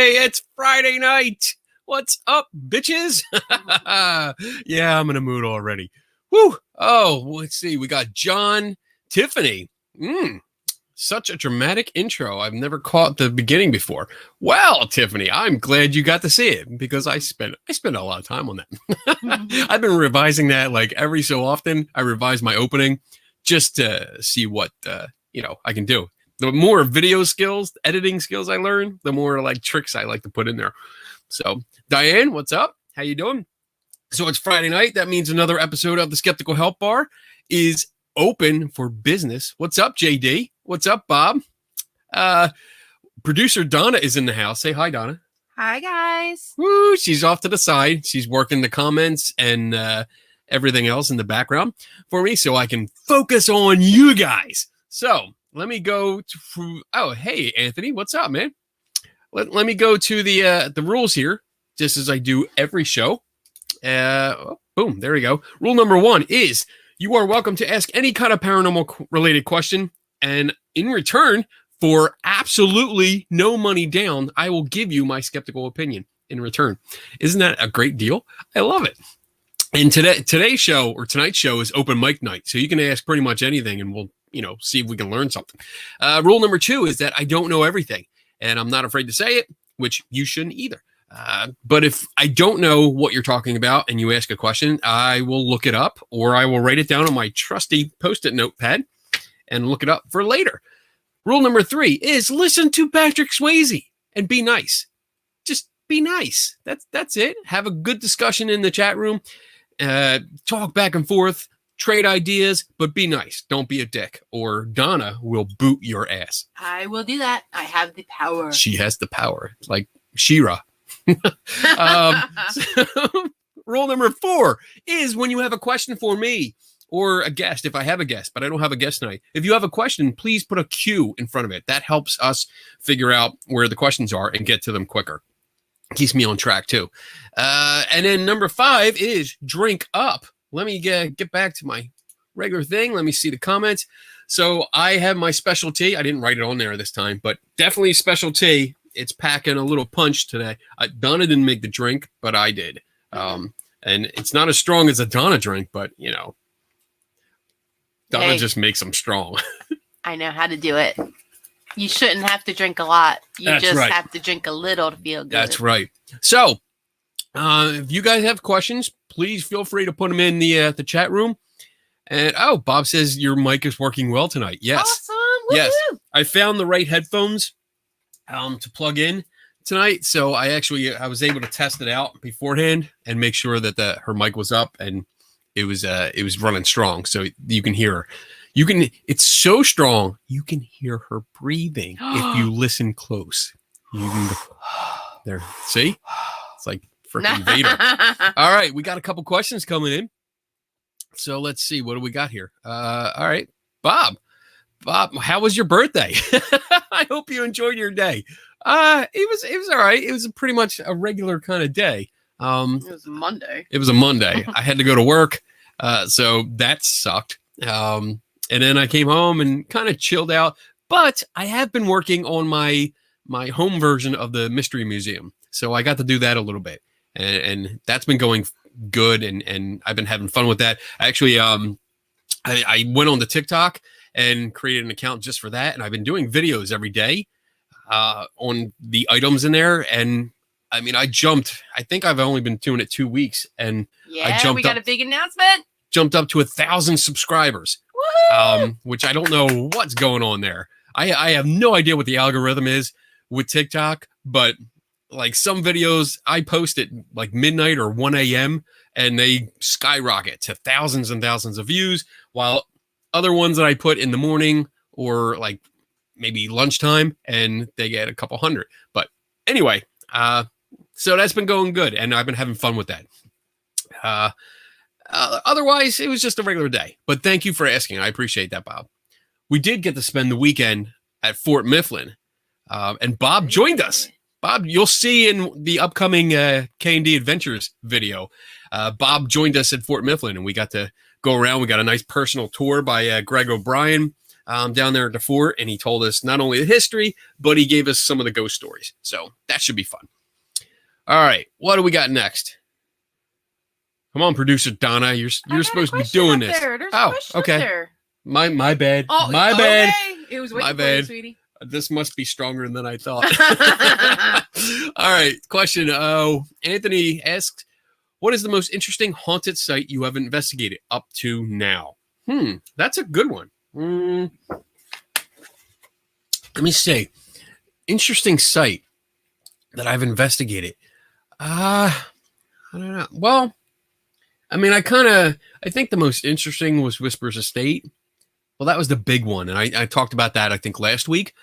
Hey, it's Friday night. What's up, bitches? Yeah, I'm in a mood already. Woo! Oh, let's see. We got John, Tiffany. Such a dramatic intro. I've never caught the beginning before. Well, Tiffany, I'm glad you got to see it because I spent a lot of time on that. I've been revising that like every so often. I revise my opening just to see what I can do. The more video skills, editing skills I learn, the more like tricks I like to put in there. So, Diane, what's up? How you doing? So it's Friday night. That means another episode of the Skeptical Help Bar is open for business. What's up, JD? What's up, Bob? Producer Donna is in the house. Say hi, Donna. Hi, guys. Woo, she's off to the side. She's working the comments and everything else in the background for me so I can focus on you guys. So let me go to, oh, hey, Anthony, what's up, man? Let me go to the rules here, just as I do every show. Boom, there we go. Rule number 1 is you are welcome to ask any kind of paranormal related question. And in return, for absolutely no money down, I will give you my skeptical opinion in return. Isn't that a great deal? I love it. And tonight's show is open mic night. So you can ask pretty much anything and we'll, see if we can learn something. Rule number 2 is that I don't know everything and I'm not afraid to say it, which you shouldn't either. But if I don't know what you're talking about and you ask a question, I will look it up or I will write it down on my trusty Post-it notepad and look it up for later. Rule number 3 is listen to Patrick Swayze and be nice. Just be nice. That's it. Have a good discussion in the chat room. Talk back and forth. Trade ideas, but be nice. Don't be a dick, or Donna will boot your ass. I will do that. I have the power. She has the power, like She-Ra. Rule number 4 is when you have a question for me or a guest, if I have a guest, but I don't have a guest tonight. If you have a question, please put a Q in front of it. That helps us figure out where the questions are and get to them quicker. Keeps me on track too. And then number 5 is drink up. Let me get back to my regular thing. Let me see the comments. So I have my special tea. I didn't write it on there this time, but definitely special tea. It's packing a little punch today. Donna didn't make the drink, but I did. And it's not as strong as a Donna drink, but Donna just makes them strong. I know how to do it. You shouldn't have to drink a lot. You have to drink a little to feel good. That's right. So if you guys have questions, please feel free to put them in the chat room. And Bob says your mic is working well tonight. Yes. Awesome. Yes. I found the right headphones to plug in tonight. So I was able to test it out beforehand and make sure that her mic was up and it was running strong. So you can hear her. It's so strong. You can hear her breathing if you listen close. You can there. See? It's like freaking Vader. All right. We got a couple questions coming in. So let's see. What do we got here? All right. Bob, how was your birthday? I hope you enjoyed your day. It was all right. It was pretty much a regular kind of day. It was a Monday. It was a Monday. I had to go to work. So that sucked. And then I came home and kind of chilled out, but I have been working on my home version of the Mystery Museum. So I got to do that a little bit and that's been going good. And I've been having fun with that. Actually, I went on the TikTok and created an account just for that. And I've been doing videos every day on the items in there. And I mean, I think I've only been doing it 2 weeks and we got a big announcement. Jumped up to 1,000 subscribers, which I don't know what's going on there. I have no idea what the algorithm is with TikTok, but like some videos I post at like midnight or 1 a.m. and they skyrocket to thousands and thousands of views, while other ones that I put in the morning or like maybe lunchtime and they get a couple hundred. But anyway, so that's been going good and I've been having fun with that. Otherwise, it was just a regular day. But thank you for asking. I appreciate that, Bob. We did get to spend the weekend at Fort Mifflin, and Bob joined us. Bob, you'll see in the upcoming K&D Adventures video, Bob joined us at Fort Mifflin, and we got to go around. We got a nice personal tour by Greg O'Brien. down there at the fort, and he told us not only the history, but he gave us some of the ghost stories. So that should be fun. All right, what do we got next? Come on, producer Donna, you're supposed to be doing this. Okay. There. My bad. Oh, my bad. Okay. It was my bad, sweetie. This must be stronger than I thought. All right, question. Anthony asks, what is the most interesting haunted site you have investigated up to now? That's a good one. Let me see. Interesting site that I've investigated. I don't know. Well, I mean, I think the most interesting was Whispers Estate. Well, that was the big one. And I talked about that, I think, last week.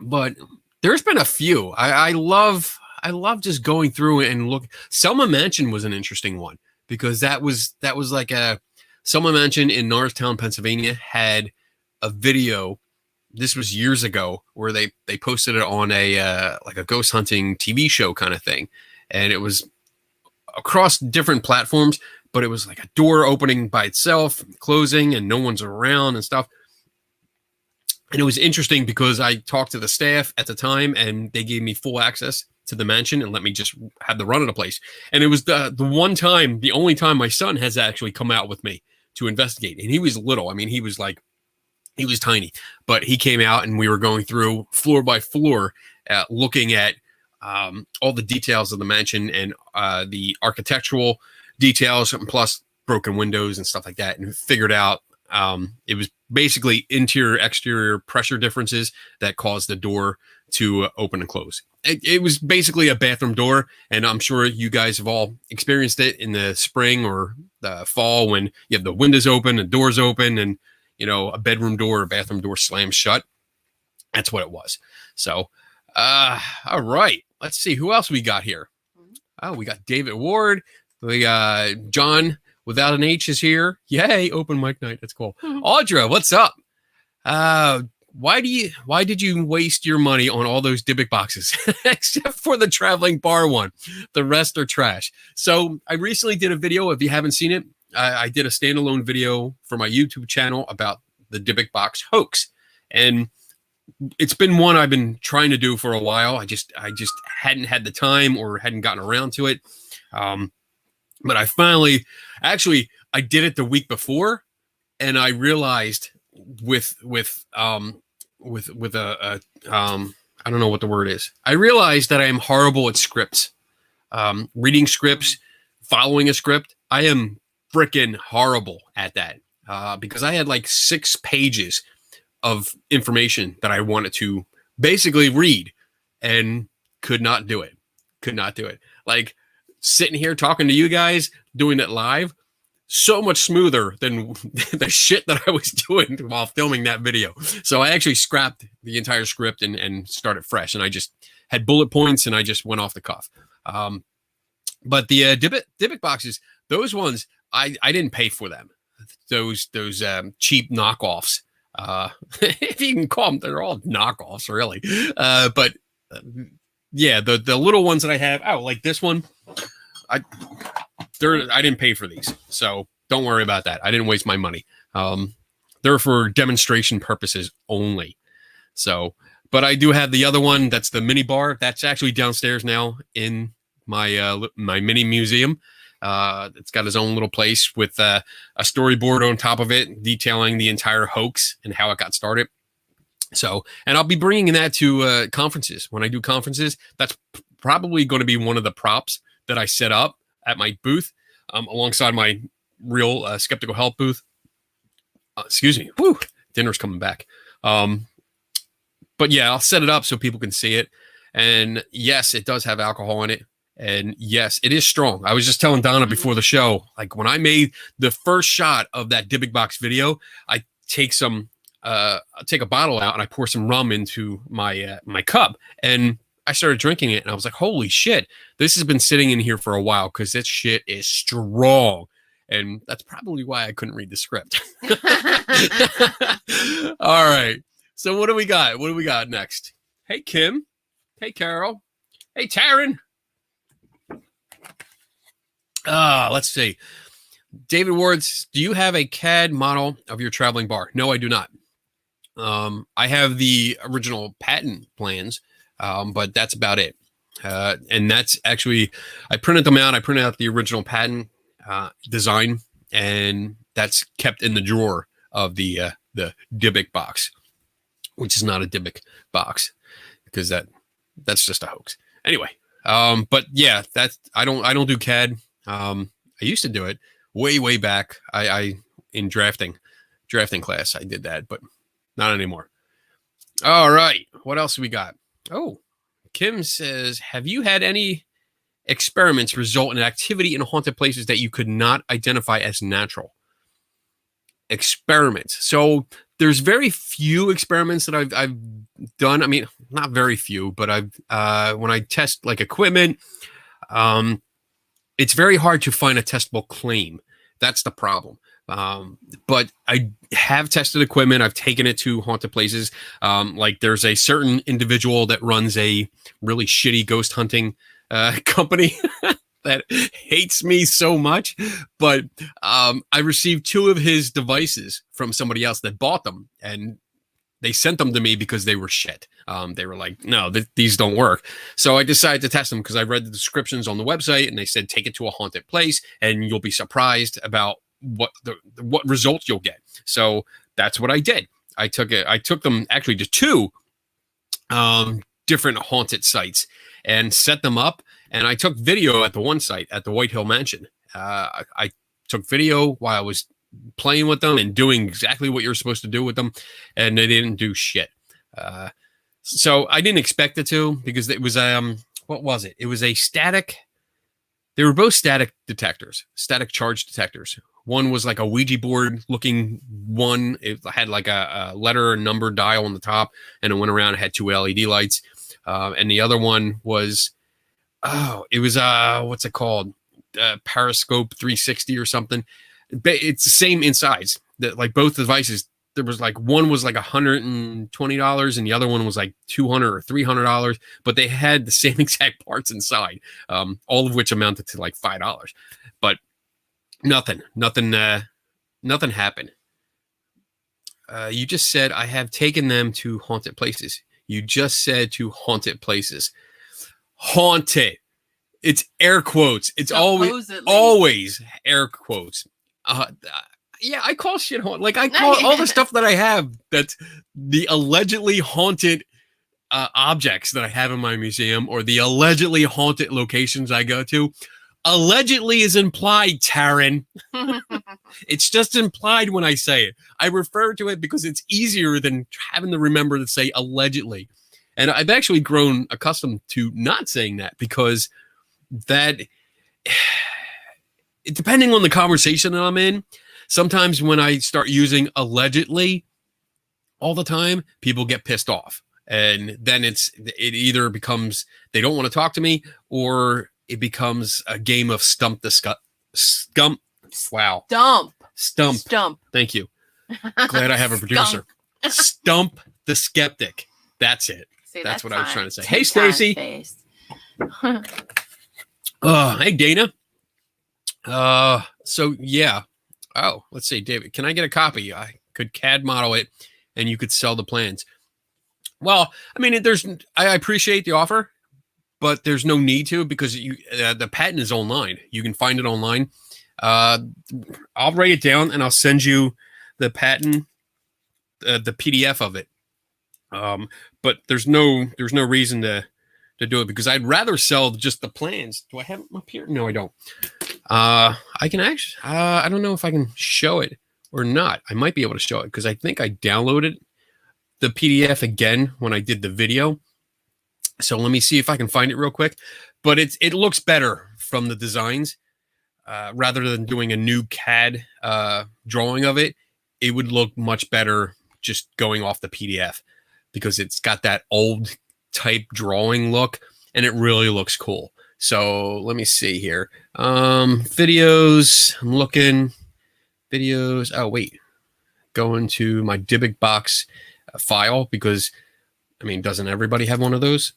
But there's been a few. I love just going through and look. Selma Mansion was an interesting one because that was like a Selma Mansion in Norristown, Pennsylvania had a video. This was years ago where they posted it on a like a ghost hunting TV show kind of thing. And it was across different platforms, but it was like a door opening by itself, closing, and no one's around and stuff. And it was interesting because I talked to the staff at the time and they gave me full access to the mansion and let me just have the run of the place. And it was the only time my son has actually come out with me to investigate. And he was little. I mean, he was tiny, but he came out and we were going through floor by floor, looking at all the details of the mansion and the architectural details, plus broken windows and stuff like that, and figured out it was basically interior exterior pressure differences that caused the door to open and close. It was basically a bathroom door, and I'm sure you guys have all experienced it in the spring or the fall when you have the windows open and doors open, and a bedroom door or bathroom door slams shut. That's what it was. So all right, let's see who else we got here. Oh, we got David Ward. We got John without an H is here. Yay, open mic night. That's cool. Audra, what's up? Why did you waste your money on all those Dybbuk boxes except for the traveling bar one? The rest are trash. So I recently did a video. If you haven't seen it, I did a standalone video for my YouTube channel about the Dybbuk box hoax, and it's been one I've been trying to do for a while. I just hadn't had the time or hadn't gotten around to it. But I finally, actually, I did it the week before, and I realized with I don't know what the word is. I realized that I am horrible at scripts, reading scripts, following a script. I am freaking horrible at that because I had like 6 pages of information that I wanted to basically read and could not do it. Like sitting here talking to you guys, doing it live, so much smoother than the shit that I was doing while filming that video. So I actually scrapped the entire script and started fresh. And I just had bullet points and I just went off the cuff. But the Dybbuk boxes, those ones, I didn't pay for them. Those cheap knockoffs. If you can call them, they're all knockoffs, really. But yeah, the little ones that I have, like this one, I didn't pay for these, so don't worry about that. I didn't waste my money. They're for demonstration purposes only. So, but I do have the other one. That's the mini bar. That's actually downstairs now in my my mini museum. It's got its own little place with a storyboard on top of it detailing the entire hoax and how it got started. So, and I'll be bringing that to conferences. When I do conferences, that's probably going to be one of the props that I set up at my booth alongside my real Skeptical Health booth. Excuse me. Woo, dinner's coming back. But yeah, I'll set it up so people can see it. And yes, it does have alcohol in it. And yes, it is strong. I was just telling Donna before the show, like when I made the first shot of that Dybbuk box video, I take I take a bottle out and I pour some rum into my my cup, and I started drinking it, and I was like, holy shit, this has been sitting in here for a while because this shit is strong. And that's probably why I couldn't read the script. All right. So what do we got? What do we got next? Hey, Kim. Hey, Carol. Hey, Taryn. Let's see. David Wards, do you have a CAD model of your traveling bar? No, I do not. I have the original patent plans, but that's about it. And that's actually, I printed them out. I printed out the original patent design, and that's kept in the drawer of the Dybbuk box, which is not a Dybbuk box because that's just a hoax. Anyway, but yeah, I don't do CAD. I used to do it way back. I in drafting class I did that, but not anymore. All right, what else we got? Oh, Kim says, have you had any experiments result in activity in haunted places that you could not identify as natural? Experiments. So there's very few experiments that I've done. I mean, not very few, but when I test like equipment, it's very hard to find a testable claim. That's the problem. But I have tested equipment. I've taken it to haunted places. Like there's a certain individual that runs a really shitty ghost hunting company that hates me so much. But I received 2 of his devices from somebody else that bought them, and they sent them to me because they were shit. They were like, no, these don't work. So I decided to test them because I read the descriptions on the website, and they said, take it to a haunted place and you'll be surprised about what results you'll get. So that's what I did. I took them actually to 2 different haunted sites and set them up. And I took video at the one site at the White Hill Mansion. I took video while I was playing with them and doing exactly what you're supposed to do with them, and they didn't do shit. So I didn't expect it to, because it was what was it? It was a static. They were both static detectors, static charge detectors. One was like a Ouija board looking one. It had like a letter and number dial on the top, and it went around. It had 2 LED lights. And the other one was, it was what's it called? Periscope 360 or something. It's the same in size. Like both devices, there was like one was like $120 and the other one was like $200 or $300, but they had the same exact parts inside, all of which amounted to like $5. But nothing happened. You just said I have taken them to haunted places. You just said to haunted places. Haunted. It's air quotes. It's always air quotes. Yeah, I call shit haunted. Like I call all the stuff that I have that's the allegedly haunted objects that I have in my museum, or the allegedly haunted locations I go to. Allegedly is implied, Taryn. It's just implied when I say it. I refer to it because it's easier than having to remember to say allegedly. And I've actually grown accustomed to not saying that, because that, depending on the conversation that I'm in, sometimes when I start using allegedly all the time, people get pissed off. And then it either becomes they don't want to talk to me, or it becomes a game of stump. Wow. Stump. Thank you. Glad I have a producer. Stump the skeptic. That's it. See, that's what I was trying to say. Hey, Stacy. Hey, Dana. So yeah. Oh, let's see, David. Can I get a copy? I could CAD model it, and you could sell the plans. Well, I mean, I appreciate the offer, but there's no need to, because the patent is online. You can find it online. I'll write it down and I'll send you the patent, the PDF of it. But there's no reason to do it, because I'd rather sell just the plans. Do I have them up here? No, I don't. I can actually, I don't know if I can show it or not. I might be able to show it, because I think I downloaded the PDF again when I did the video. So let me see if I can find it real quick. But it looks better from the designs, rather than doing a new CAD drawing of it. It would look much better just going off the PDF, because it's got that old type drawing look, and it really looks cool. So let me see here. Videos. I'm looking. Videos. Oh, wait. Going to my Dybbuk box file, because, I mean, doesn't everybody have one of those?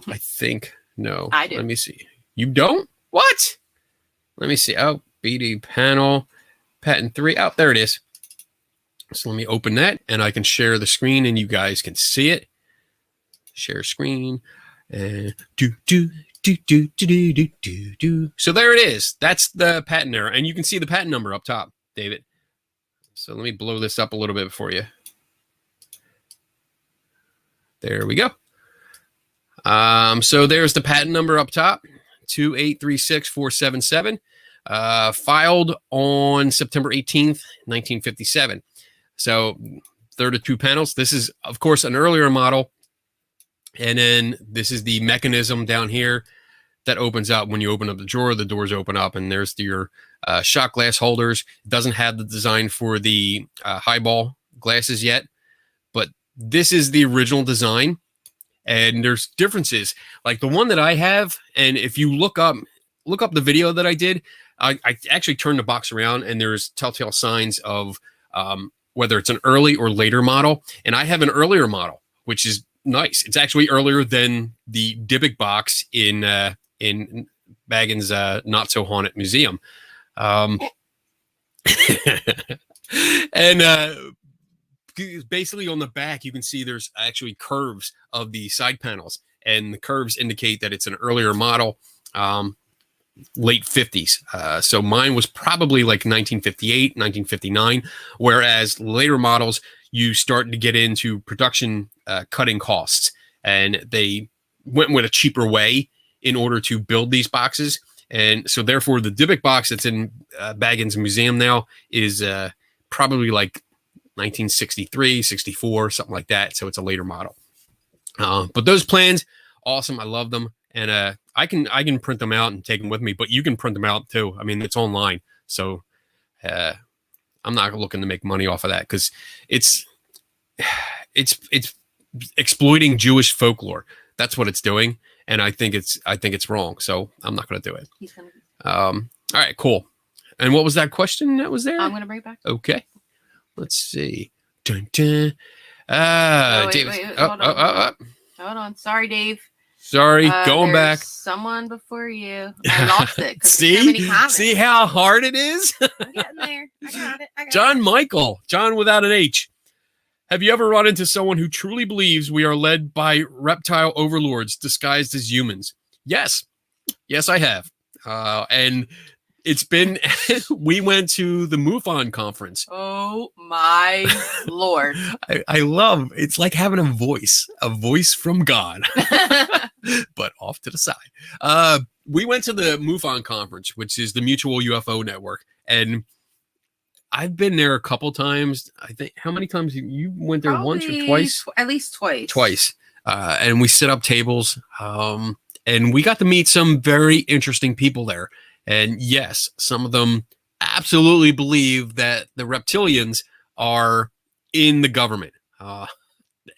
I think. No. I do. Let me see. You don't? What? Let me see. Oh, BD panel. Patent 3. Oh, there it is. So let me open that, and I can share the screen, and you guys can see it. Share screen, and do. So there it is. That's the patent error, and you can see the patent number up top, David. So let me blow this up a little bit for you. There we go. So there's the patent number up top, 2836477, filed on September 18th, 1957. So there are the two panels. This is, of course, an earlier model. And then this is the mechanism down here that opens up. When you open up the drawer, the doors open up, and there's your shot glass holders. It doesn't have the design for the highball glasses yet, but this is the original design. And there's differences, like the one that I have. And if you look up the video that I did, I actually turned the box around, and there's telltale signs of whether it's an early or later model. And I have an earlier model, which is nice. It's actually earlier than the Dybbuk box in Baggins' Not So Haunted Museum. And basically on the back, you can see there's actually curves of the side panels, and the curves indicate that it's an earlier model, late 50s. So mine was probably like 1958, 1959, whereas later models, you start to get into production cutting costs, and they went with a cheaper way in order to build these boxes. And so therefore the Dybbuk box that's in Baggins' museum now is probably like 1963, 64, something like that. So it's a later model. But those plans, awesome. I love them. And I can print them out and take them with me, but you can print them out too. I mean, it's online. So I'm not looking to make money off of that, because it's exploiting Jewish folklore. That's what it's doing. And I think it's wrong. So I'm not going to do it. All right, cool. And what was that question that was there? I'm going to bring it back. Okay. Let's see. Dun, dun. Wait, hold on. Sorry, Dave. Sorry, going back. Someone before you. I lost it. See how hard it is? I'm getting there. I got it. John Michael. John without an H. Have you ever run into someone who truly believes we are led by reptile overlords disguised as humans? Yes. Yes, I have. And it's been, we went to the MUFON conference. Oh my Lord. I love, it's like having a voice from God, but off to the side. We went to the MUFON conference, which is the Mutual UFO Network. And I've been there a couple times. I think, how many times you went there? Probably once or twice? At least twice. Twice. And we set up tables. And we got to meet some very interesting people there. And yes, some of them absolutely believe that the reptilians are in the government,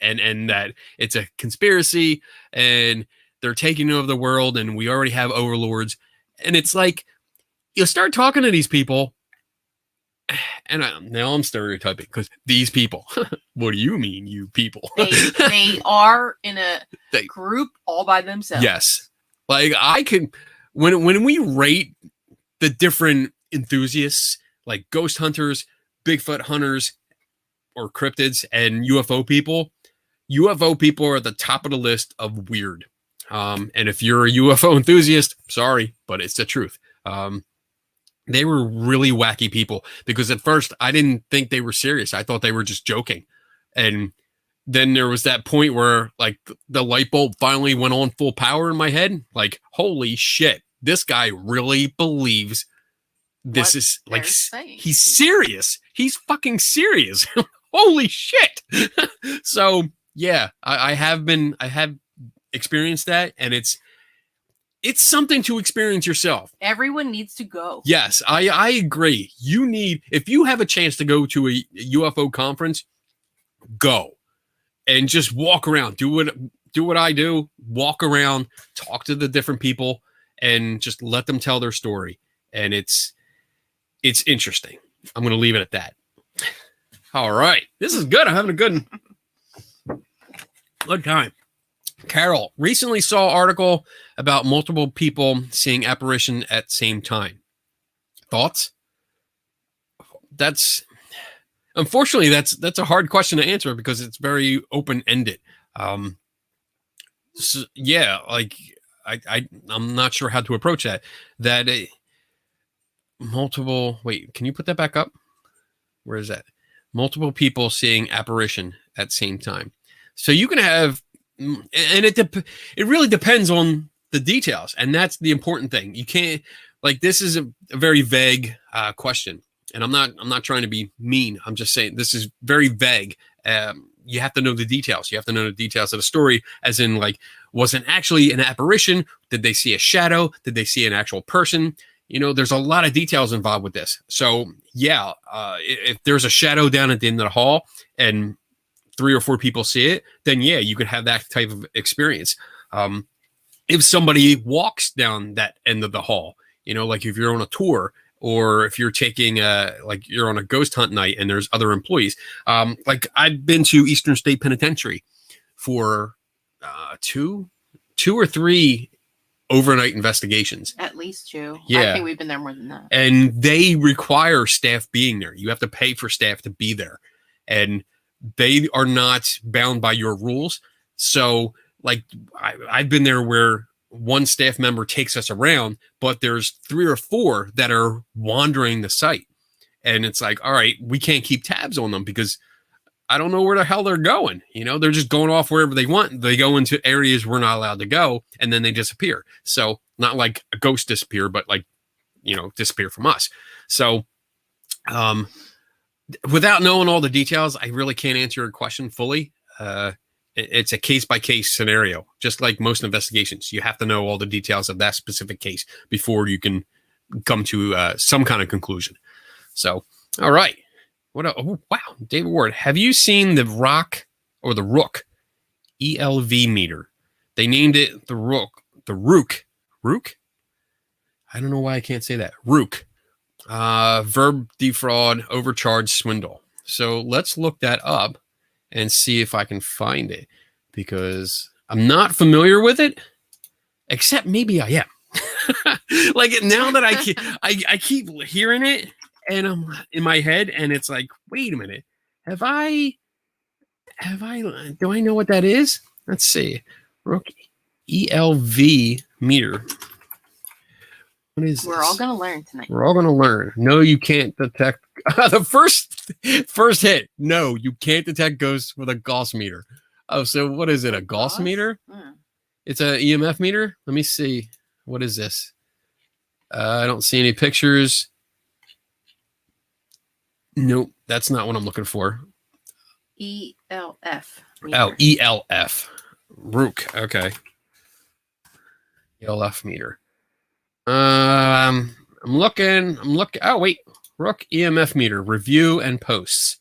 and that it's a conspiracy, and they're taking over the world, and we already have overlords. And it's like, you start talking to these people, and now I'm stereotyping, because these people, what do you mean, you people? They are in a group all by themselves. Yes. Like I can, when we rate the different enthusiasts, like ghost hunters, Bigfoot hunters, or cryptids, and UFO people are at the top of the list of weird. And if you're a UFO enthusiast, sorry, but it's the truth. They were really wacky people, because at first I didn't think they were serious. I thought they were just joking. And then there was that point where like the light bulb finally went on full power in my head. Like, holy shit, this guy really believes this is like, he's serious. He's fucking serious. Holy shit. So yeah, I have experienced that, and it's something to experience yourself. Everyone needs to go. Yes, I agree. If you have a chance to go to a UFO conference, go and just walk around. Do what I do. Walk around, talk to the different people, and just let them tell their story. And it's interesting. I'm going to leave it at that. All right. This is good. I'm having a good time. Carol recently saw an article about multiple people seeing apparition at same time. Thoughts? Unfortunately, that's a hard question to answer because it's very open-ended. So, yeah, like I'm not sure how to approach that. That multiple. Wait, can you put that back up? Where is that? Multiple people seeing apparition at the same time. So you can have, and it really depends on the details, and that's the important thing. You can't, like, this is a very vague question, and I'm not trying to be mean. I'm just saying this is very vague. You have to know the details. You have to know the details of the story, as in, like, was it actually an apparition? Did they see a shadow? Did they see an actual person? You know, there's a lot of details involved with this. So, yeah, if there's a shadow down at the end of the hall and 3 or 4 people see it, then, yeah, you could have that type of experience. If somebody walks down that end of the hall, you know, like if you're on a tour or if you're taking like you're on a ghost hunt night and there's other employees. Like I've been to Eastern State Penitentiary for 2 or 3 overnight investigations. At least 2. Yeah. I think we've been there more than that. And they require staff being there. You have to pay for staff to be there. And they are not bound by your rules. So, like, I've been there where one staff member takes us around, but there's 3 or 4 that are wandering the site. And it's like, all right, we can't keep tabs on them because I don't know where the hell they're going. You know, they're just going off wherever they want. They go into areas we're not allowed to go, and then they disappear. So not like a ghost disappear, but like, you know, disappear from us. So without knowing all the details, I really can't answer your question fully. It's a case-by-case scenario, just like most investigations. You have to know all the details of that specific case before you can come to some kind of conclusion. So, all right. Oh, wow, David Ward, have you seen the Rook ELV meter? They named it the Rook. Rook? I don't know why I can't say that. Rook. Verb defraud, overcharge, swindle. So let's look that up and see if I can find it, because I'm not familiar with it, except maybe I am. Like now that I keep hearing it and I'm in my head and it's like, wait a minute, do I know what that is? Let's see. Rook ELV meter. What is We're all going to learn tonight. We're all going to learn. No, you can't detect the first hit. No, you can't detect ghosts with a Gauss meter. Oh, so what is it? A Gauss meter? It's a EMF meter. Let me see. What is this? I don't see any pictures. Nope, that's not what I'm looking for. ELF. Meter. Oh, ELF. Rook. Okay. ELF meter. I'm looking. Oh, wait. Rook EMF meter. Review and posts.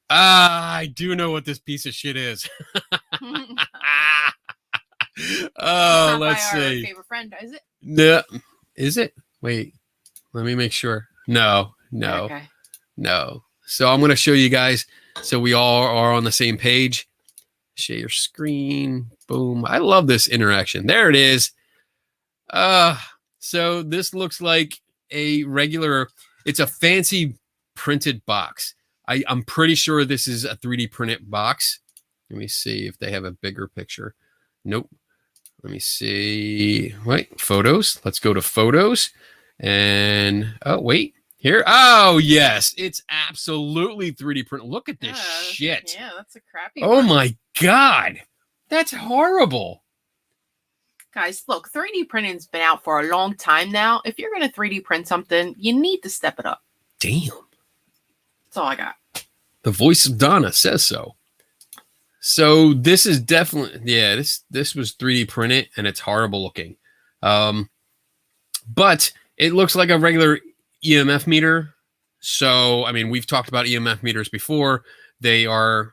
I do know what this piece of shit is. Oh, let's see. Our favorite friend, is it? No. Is it? Wait. Let me make sure. No. Okay. No. So I'm going to show you guys so we all are on the same page. Share your screen. Boom. I love this interaction. There it is. So this looks like a regular, it's a fancy printed box. I'm pretty sure this is a 3D printed box. Let me see if they have a bigger picture. Nope. Let me see. Wait, photos. Let's go to photos. And, oh, wait. Here. Oh, yes. It's absolutely 3D printed. Look at this shit. Yeah, that's a crappy one. one. My God. That's horrible. Guys, look, 3D printing's been out for a long time now. If you're going to 3D print something, you need to step it up. Damn. That's all I got. The voice of Donna says so. So this is definitely, yeah, this was 3D printed and it's horrible looking. But it looks like a regular EMF meter. So, I mean, we've talked about EMF meters before. There's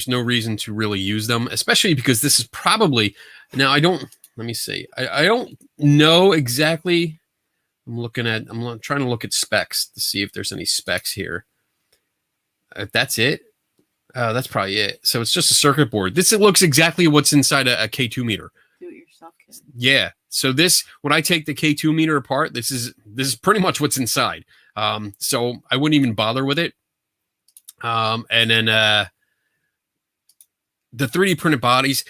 no reason to really use them, especially because this is probably, now let me see. I don't know exactly. I'm trying to look at specs to see if there's any specs here. If that's it, that's probably it. So it's just a circuit board. It looks exactly what's inside a K2 meter. Do it yourself, kid. Yeah. So when I take the K2 meter apart, this is pretty much what's inside. So I wouldn't even bother with it. And then the 3D printed bodies,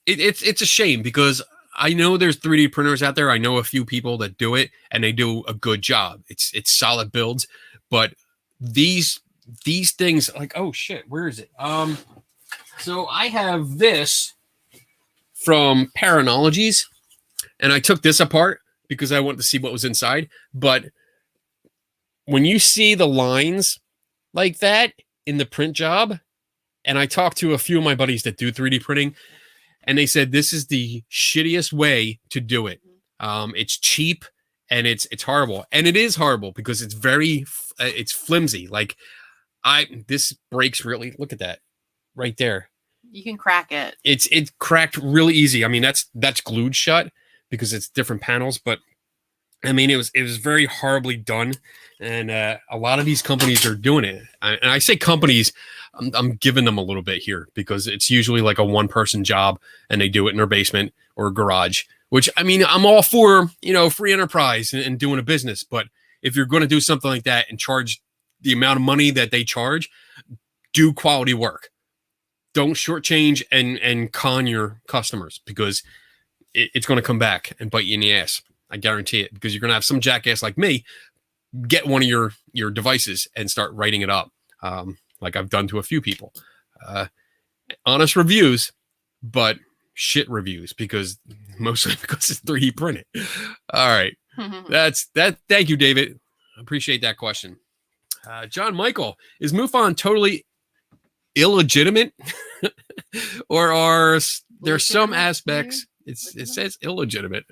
it's a shame because I know there's 3D printers out there. I know a few people that do it and they do a good job. It's solid builds, but these things like, oh shit, where is it? So I have this from Paranologies, and I took this apart because I wanted to see what was inside. But when you see the lines like that in the print job, and I talked to a few of my buddies that do 3D printing, and they said this is the shittiest way to do it. It's cheap and it's horrible, and it is horrible because it's it's flimsy. Like this breaks really. Look at that right there. You can crack it. It's cracked really easy. I mean, that's glued shut because it's different panels, but I mean, it was very horribly done, and a lot of these companies are doing it. And I say companies, I'm giving them a little bit here because it's usually like a one-person job, and they do it in their basement or a garage. Which, I mean, I'm all for, free enterprise and doing a business, but if you're going to do something like that and charge the amount of money that they charge, do quality work. Don't shortchange and con your customers because it's going to come back and bite you in the ass. I guarantee it, because you're going to have some jackass like me get one of your devices and start writing it up, like I've done to a few people. Honest reviews, but shit reviews mostly because it's 3D printed. All right. That's that. Thank you, David. I appreciate that question. John Michael, is MUFON totally illegitimate or are there some aspects, it says illegitimate,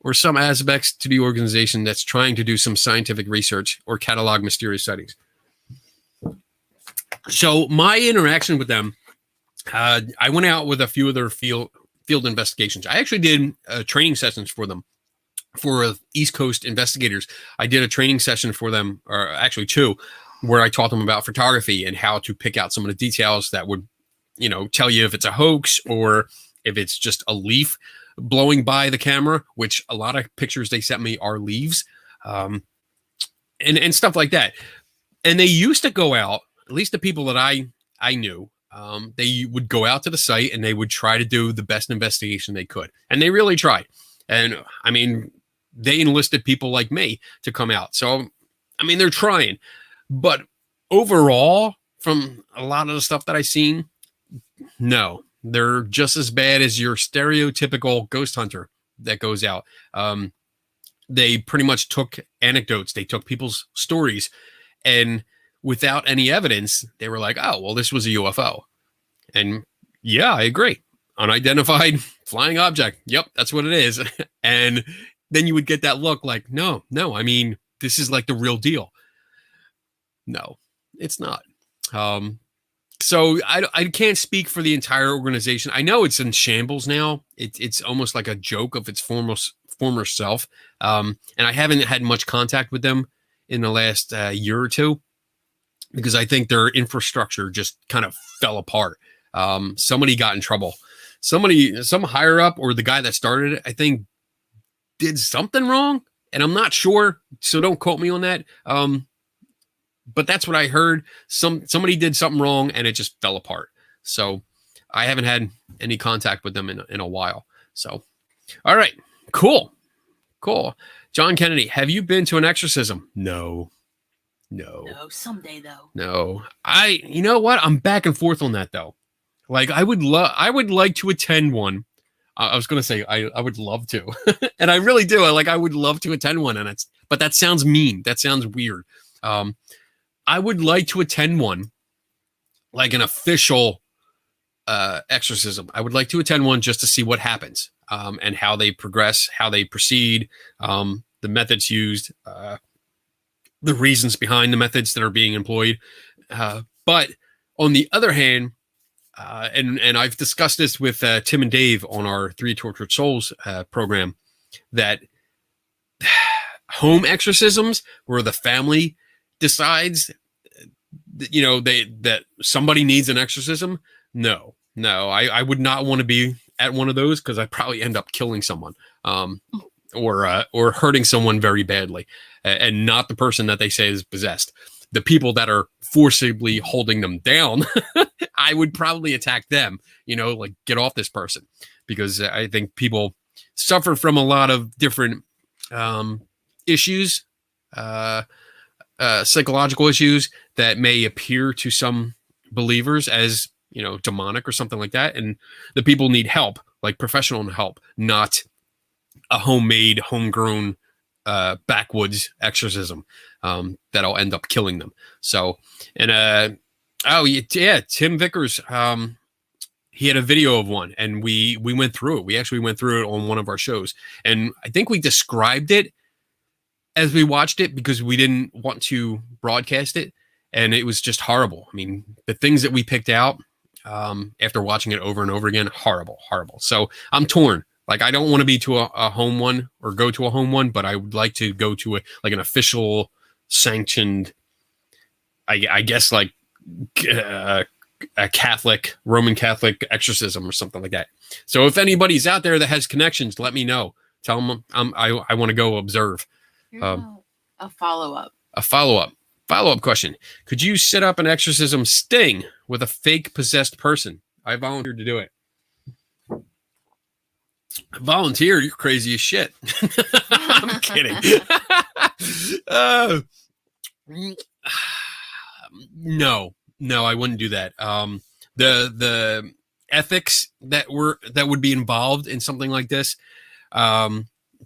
or some aspects to the organization that's trying to do some scientific research or catalog mysterious sightings? So my interaction with them, I went out with a few of their field investigations. I actually did training sessions for them, for East Coast investigators. I did a training session for them, or actually two, where I taught them about photography and how to pick out some of the details that would, tell you if it's a hoax or if it's just a leaf blowing by the camera, which a lot of pictures they sent me are leaves, and stuff like that. And they used to go out, at least the people that I knew, they would go out to the site and they would try to do the best investigation they could. And they really tried. And I mean, they enlisted people like me to come out. So, I mean, they're trying. But overall, from a lot of the stuff that I've seen, no, they're just as bad as your stereotypical ghost hunter that goes out. They pretty much took anecdotes. They took people's stories, and without any evidence, they were like, oh, well, this was a UFO. And yeah, I agree. Unidentified flying object. Yep, that's what it is. And then you would get that look like, no, I mean, this is like the real deal. No, it's not. So I can't speak for the entire organization. I know it's in shambles now. It's almost like a joke of its former self. And I haven't had much contact with them in the last year or two, because I think their infrastructure just kind of fell apart. Somebody got in trouble. Some higher up, or the guy that started it, I think, did something wrong, and I'm not sure, so don't quote me on that. But that's what I heard. Somebody did something wrong and it just fell apart. So I haven't had any contact with them in a while. So, all right, cool. John Kennedy, have you been to an exorcism? No, someday though. No, you know what? I'm back and forth on that though. Like I would like to attend one. I was going to say, I would love to, and I really do. I would love to attend one, but that sounds mean. That sounds weird. I would like to attend one, like an official exorcism. I would like to attend one just to see what happens, and how they progress, how they proceed, the methods used, the reasons behind the methods that are being employed. But on the other hand, and I've discussed this with Tim and Dave on our 3 Tortured Souls program, that home exorcisms where the family decides, that somebody needs an exorcism. No, I would not want to be at one of those, because I probably end up killing someone, or hurting someone very badly, and not the person that they say is possessed. the people that are forcibly holding them down, I would probably attack them, like get off this person, because I think people suffer from a lot of different issues, psychological issues that may appear to some believers as, demonic or something like that. And the people need help, like professional help, not a homemade, homegrown, backwoods exorcism that'll end up killing them. So, and Tim Vickers, he had a video of one, and we went through it. We actually went through it on one of our shows, and I think we described it as we watched it because we didn't want to broadcast it, and it was just horrible. I mean, the things that we picked out after watching it over and over again, horrible. So I'm torn. Like, I don't want to be to a home one or go to a home one, but I would like to go to an official sanctioned, I guess, like a Roman Catholic exorcism or something like that. So if anybody's out there that has connections, let me know. Tell them I want to go observe. A follow-up question. Could you set up an exorcism sting with a fake possessed person? I volunteered to do it. Volunteer? You're crazy as shit. I'm kidding. No, I wouldn't do that. The ethics that would be involved in something like this,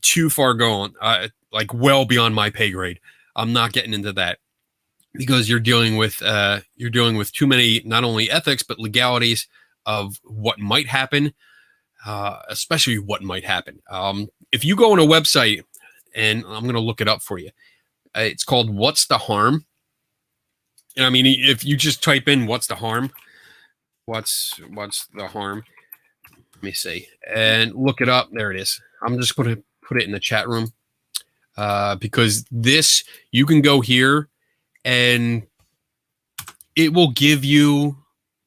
too far gone, like well beyond my pay grade. I'm not getting into that, because you're dealing with too many, not only ethics but legalities of what might happen, especially what might happen. If you go on a website, and I'm going to look it up for you, it's called What's the Harm? And I mean, if you just type in "What's the harm," what's the harm? Let me see, and look it up. There it is. I'm just going to put it in the chat room, because this, you can go here and it will give you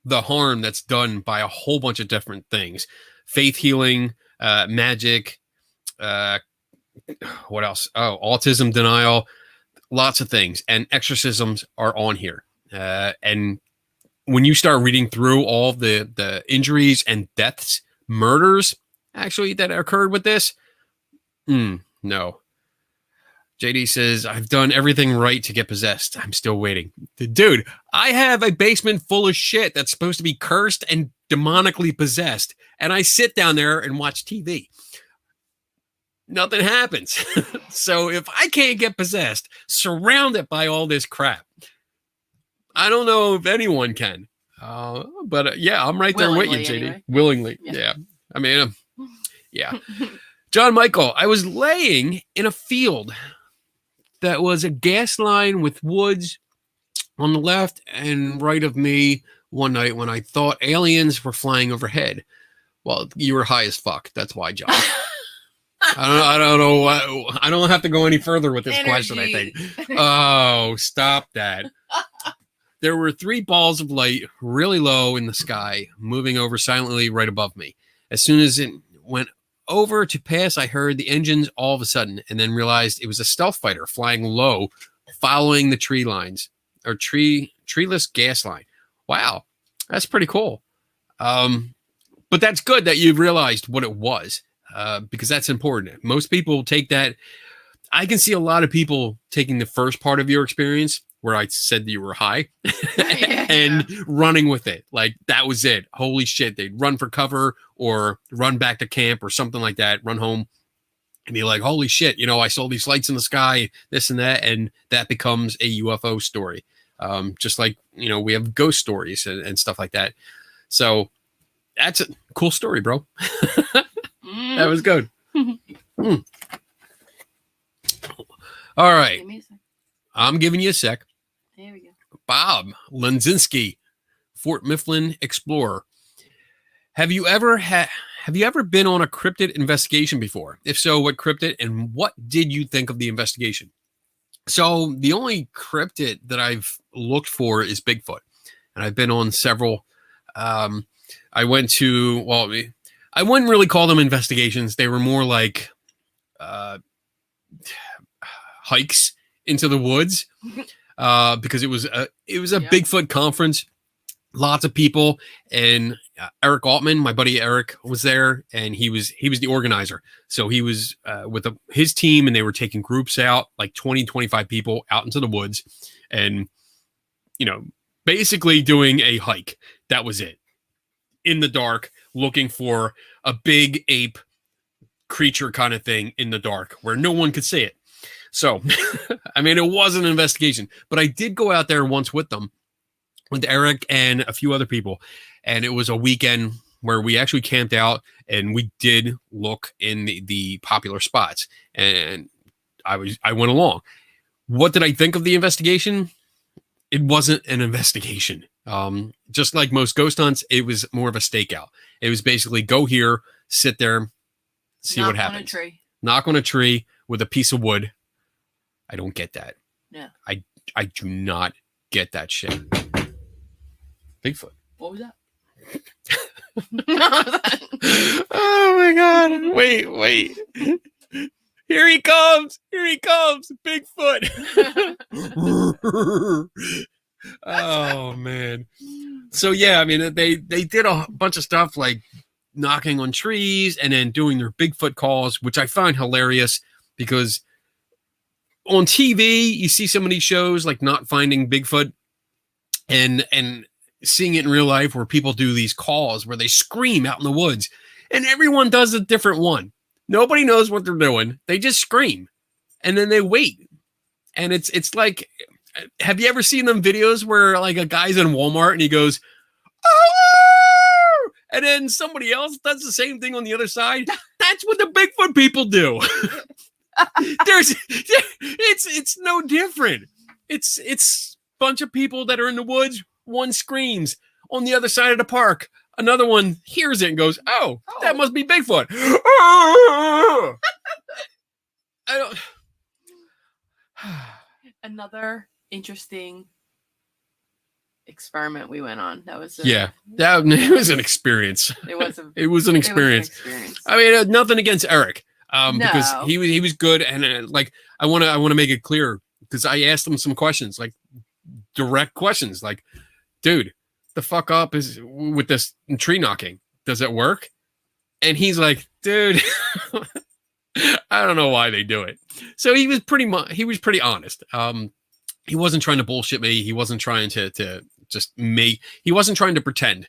the harm that's done by a whole bunch of different things: faith healing, magic, what else? Oh, autism denial. Lots of things, and exorcisms are on here. And when you start reading through all the injuries and deaths, murders, actually, that occurred with this, no. JD says, I've done everything right to get possessed. I'm still waiting. Dude, I have a basement full of shit that's supposed to be cursed and demonically possessed, and I sit down there and watch TV. Nothing happens. So if I can't get possessed, surrounded by all this crap, I don't know if anyone can. But yeah, I'm right there with you, JD. Anyway. Willingly. Yeah. I mean, yeah. John Michael, I was laying in a field that was a gas line with woods on the left and right of me one night when I thought aliens were flying overhead. Well, you were high as fuck. That's why, John. I don't know. I don't have to go any further with this question, I think. Oh, stop that. There were 3 balls of light really low in the sky, moving over silently right above me. As soon as it went over to pass, I heard the engines all of a sudden, and then realized it was a stealth fighter flying low, following the tree lines, or treeless gas line. Wow, that's pretty cool. But that's good that you've realized what it was. Because that's important. Most people take that. I can see a lot of people taking the first part of your experience where I said that you were high and running with it. Like, that was it. Holy shit. They'd run for cover or run back to camp or something like that, run home and be like, holy shit, I saw these lights in the sky, this and that. And that becomes a UFO story. Just like, we have ghost stories and stuff like that. So that's a cool story, bro. That was good. All right. I'm giving you a sec. There we go. Bob Lenzinski, Fort Mifflin Explorer. Have you ever been on a cryptid investigation before? If so, what cryptid, and what did you think of the investigation? So the only cryptid that I've looked for is Bigfoot, and I've been on several. I went to, I wouldn't really call them investigations. They were more like hikes into the woods. because it was a Bigfoot conference. Lots of people, and Eric Altman, my buddy Eric, was there, and he was the organizer. So he was with his team, and they were taking groups out, like 20, 25 people out into the woods, and basically doing a hike. That was it. In the dark, looking for a big ape creature kind of thing in the dark where no one could see it. So, I mean, it was an investigation, but I did go out there once with them, with Eric and a few other people. And it was a weekend where we actually camped out and we did look in the popular spots. And I went along. What did I think of the investigation? It wasn't an investigation. Just like most ghost hunts, it was more of a stakeout. It was basically go here, sit there, see what happens. Knock on a tree with a piece of wood. I don't get that. Yeah. I do not get that shit. Bigfoot. What was that? Oh my God. Wait. Here he comes. Bigfoot. Oh man. So yeah, I mean, they did a bunch of stuff like knocking on trees and then doing their Bigfoot calls, which I find hilarious because on TV you see some of these shows like Not Finding Bigfoot and seeing it in real life where people do these calls where they scream out in the woods and everyone does a different one. Nobody knows what they're doing. They just scream and then they wait. And it's like, have you ever seen them videos where like a guy's in Walmart and he goes, oh, and then somebody else does the same thing on the other side? That's what the Bigfoot people do. It's no different. It's a bunch of people that are in the woods. One screams on the other side of the park. Another one hears it and goes, oh. That must be Bigfoot. I don't. Another interesting experiment we went on. That was it was an experience. It was an experience. I mean, nothing against Eric, because he was good, and like I want to make it clear because I asked him some questions, like direct questions, like, dude, the fuck up is with this tree knocking? Does it work? And he's like, dude, I don't know why they do it. So he was pretty honest. He wasn't trying to bullshit me. He wasn't trying to just make. He wasn't trying to pretend.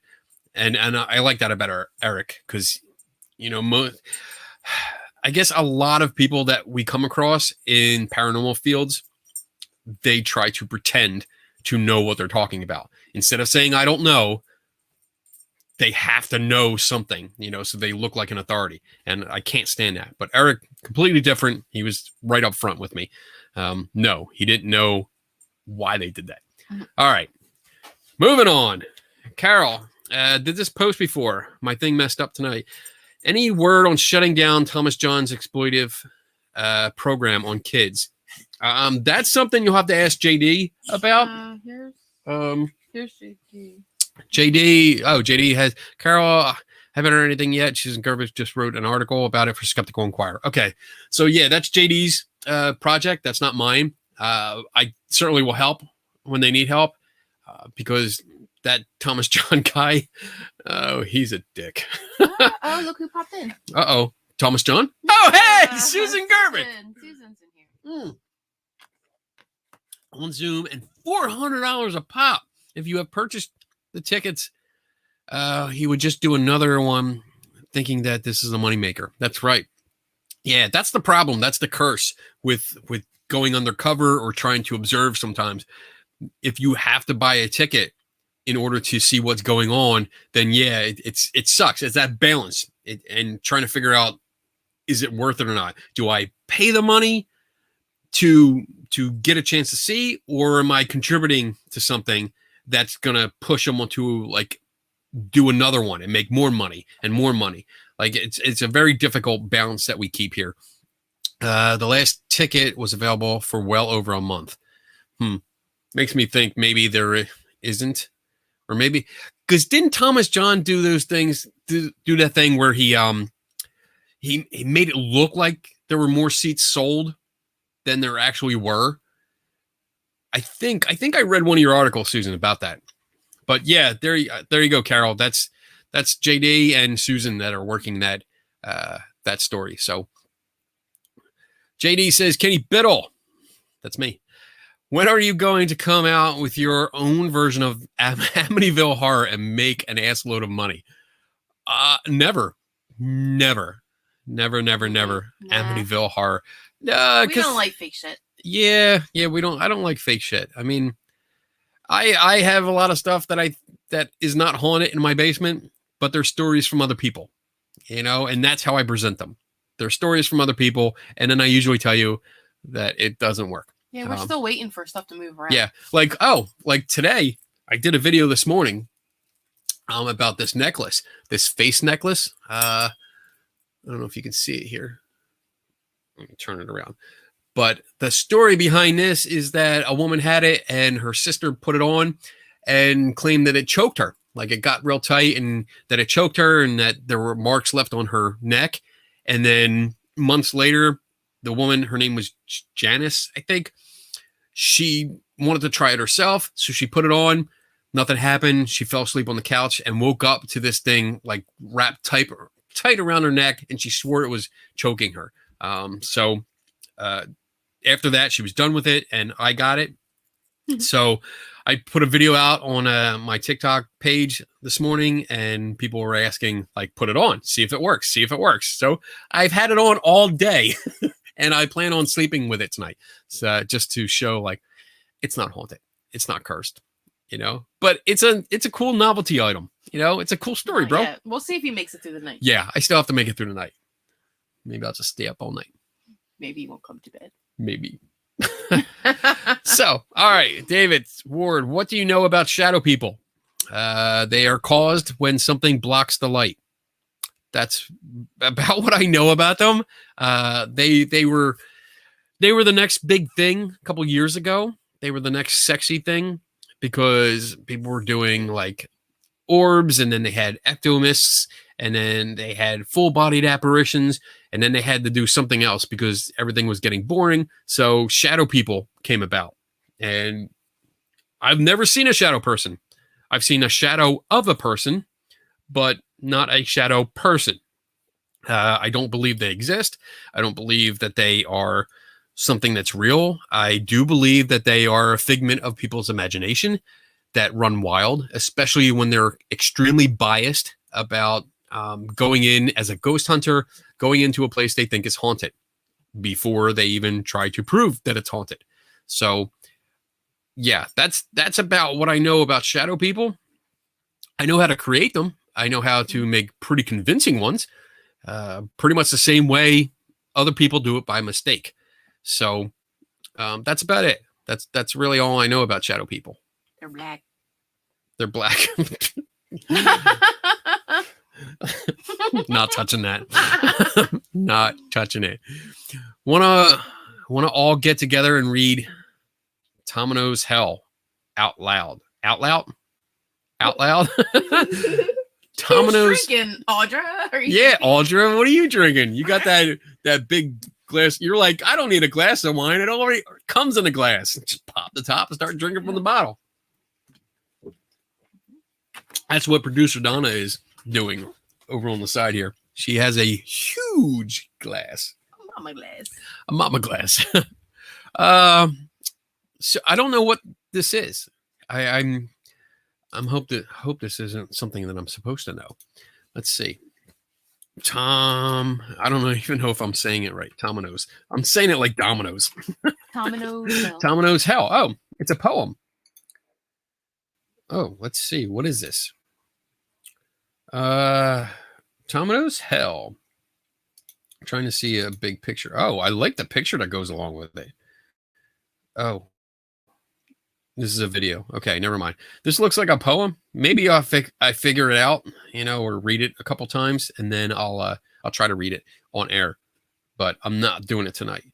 And I like that about Eric because, I guess a lot of people that we come across in paranormal fields, they try to pretend to know what they're talking about. Instead of saying, I don't know, they have to know something, so they look like an authority. And I can't stand that. But Eric, completely different. He was right up front with me. No, he didn't know why they did that. All right. Moving on. Carol, did this post before. My thing messed up tonight. Any word on shutting down Thomas John's exploitive program on kids? That's something you'll have to ask JD about. Here's JD. JD has Carol. Haven't heard anything yet. Susan Gervis just wrote an article about it for Skeptical Inquirer. Okay, so yeah, that's JD's project. That's not mine. I certainly will help when they need help because that Thomas John guy, he's a dick. Oh, look who popped in. Thomas John. Oh, hey, Susan Gervis. Susan's in here. On Zoom and $400 a pop. If you have purchased the tickets, he would just do another one thinking that this is a moneymaker. That's right. Yeah, that's the problem. That's the curse with going undercover or trying to observe sometimes. If you have to buy a ticket in order to see what's going on, then yeah, it sucks. It's that balance and trying to figure out, is it worth it or not? Do I pay the money to get a chance to see, or am I contributing to something that's going to push them to like do another one and make more money and more money? Like it's a very difficult balance that we keep here. The last ticket was available for well over a month. Makes me think maybe there isn't, or maybe because didn't Thomas John do those things, do that thing where he made it look like there were more seats sold than there actually were. I think I read one of your articles, Susan, about that. But yeah, there you go, Carol. That's JD and Susan that are working that story. So JD says, Kenny Biddle, that's me. When are you going to come out with your own version of Amityville Horror and make an ass load of money? Never. Amityville Horror. We don't like fake shit. Yeah, we don't. I don't like fake shit. I mean, I have a lot of stuff that is not haunted in my basement, but they're stories from other people, and that's how I present them. They're stories from other people, and then I usually tell you that it doesn't work. Yeah, we're still waiting for stuff to move around. Yeah, like today, I did a video this morning about this necklace, this face necklace. I don't know if you can see it here. Let me turn it around. But the story behind this is that a woman had it and her sister put it on and claimed that it choked her. Like it got real tight and that it choked her and that there were marks left on her neck. And then months later, the woman, her name was Janice, I think. She wanted to try it herself. So she put it on. Nothing happened. She fell asleep on the couch and woke up to this thing like wrapped tight around her neck. And she swore it was choking her. So after that, she was done with it and I got it. So I put a video out on my TikTok page this morning and people were asking, like, put it on, see if it works. So I've had it on all day and I plan on sleeping with it tonight. So just to show like, it's not haunted. It's not cursed, but it's a cool novelty item. It's a cool story, bro. Yeah. We'll see if he makes it through the night. Yeah. I still have to make it through the night. Maybe I'll just stay up all night. Maybe he won't come to bed. Maybe. So, all right, David Ward, what do you know about shadow people? They are caused when something blocks the light. That's about what I know about them. They were the next big thing a couple years ago. They were the next sexy thing because people were doing like orbs, and then they had ectomists, and then they had full-bodied apparitions, and then they had to do something else because everything was getting boring. So shadow people came about. And I've never seen a shadow person. I've seen a shadow of a person, but not a shadow person. I don't believe they exist. I don't believe that they are something that's real. I do believe that they are a figment of people's imagination that run wild, especially when they're extremely biased about going in as a ghost hunter, going into a place they think is haunted before they even try to prove that it's haunted. So yeah, that's about what I know about shadow people. I know how to create them. I know how to make pretty convincing ones, pretty much the same way other people do it by mistake. So that's about it. That's really all I know about shadow people. They're black. They're black. Not touching that. Not touching it. Wanna all get together and read Tomino's Hell out loud. Out loud? Out loud? Tomino's drinking, Audra. Yeah, Audra, what are you drinking? You got that big glass. You're like, I don't need a glass of wine. It already comes in a glass. Just pop the top and start drinking from the bottle. That's what producer Donna is doing over on the side here. She has a huge glass. A mama glass. So I don't know what this is. I'm hope this isn't something that I'm supposed to know. Let's see. I don't even know if I'm saying it right. Tomino's. I'm saying it like Domino's. Tomino's Hell. Tomino's Hell. Oh, it's a poem. Oh, let's see. What is this? Tomino's Hell. I'm trying to see a big picture. Oh, I like the picture that goes along with it. Oh, this is a video. Okay, never mind. This looks like a poem. Maybe I figure it out, or read it a couple times, and then I'll try to read it on air. But I'm not doing it tonight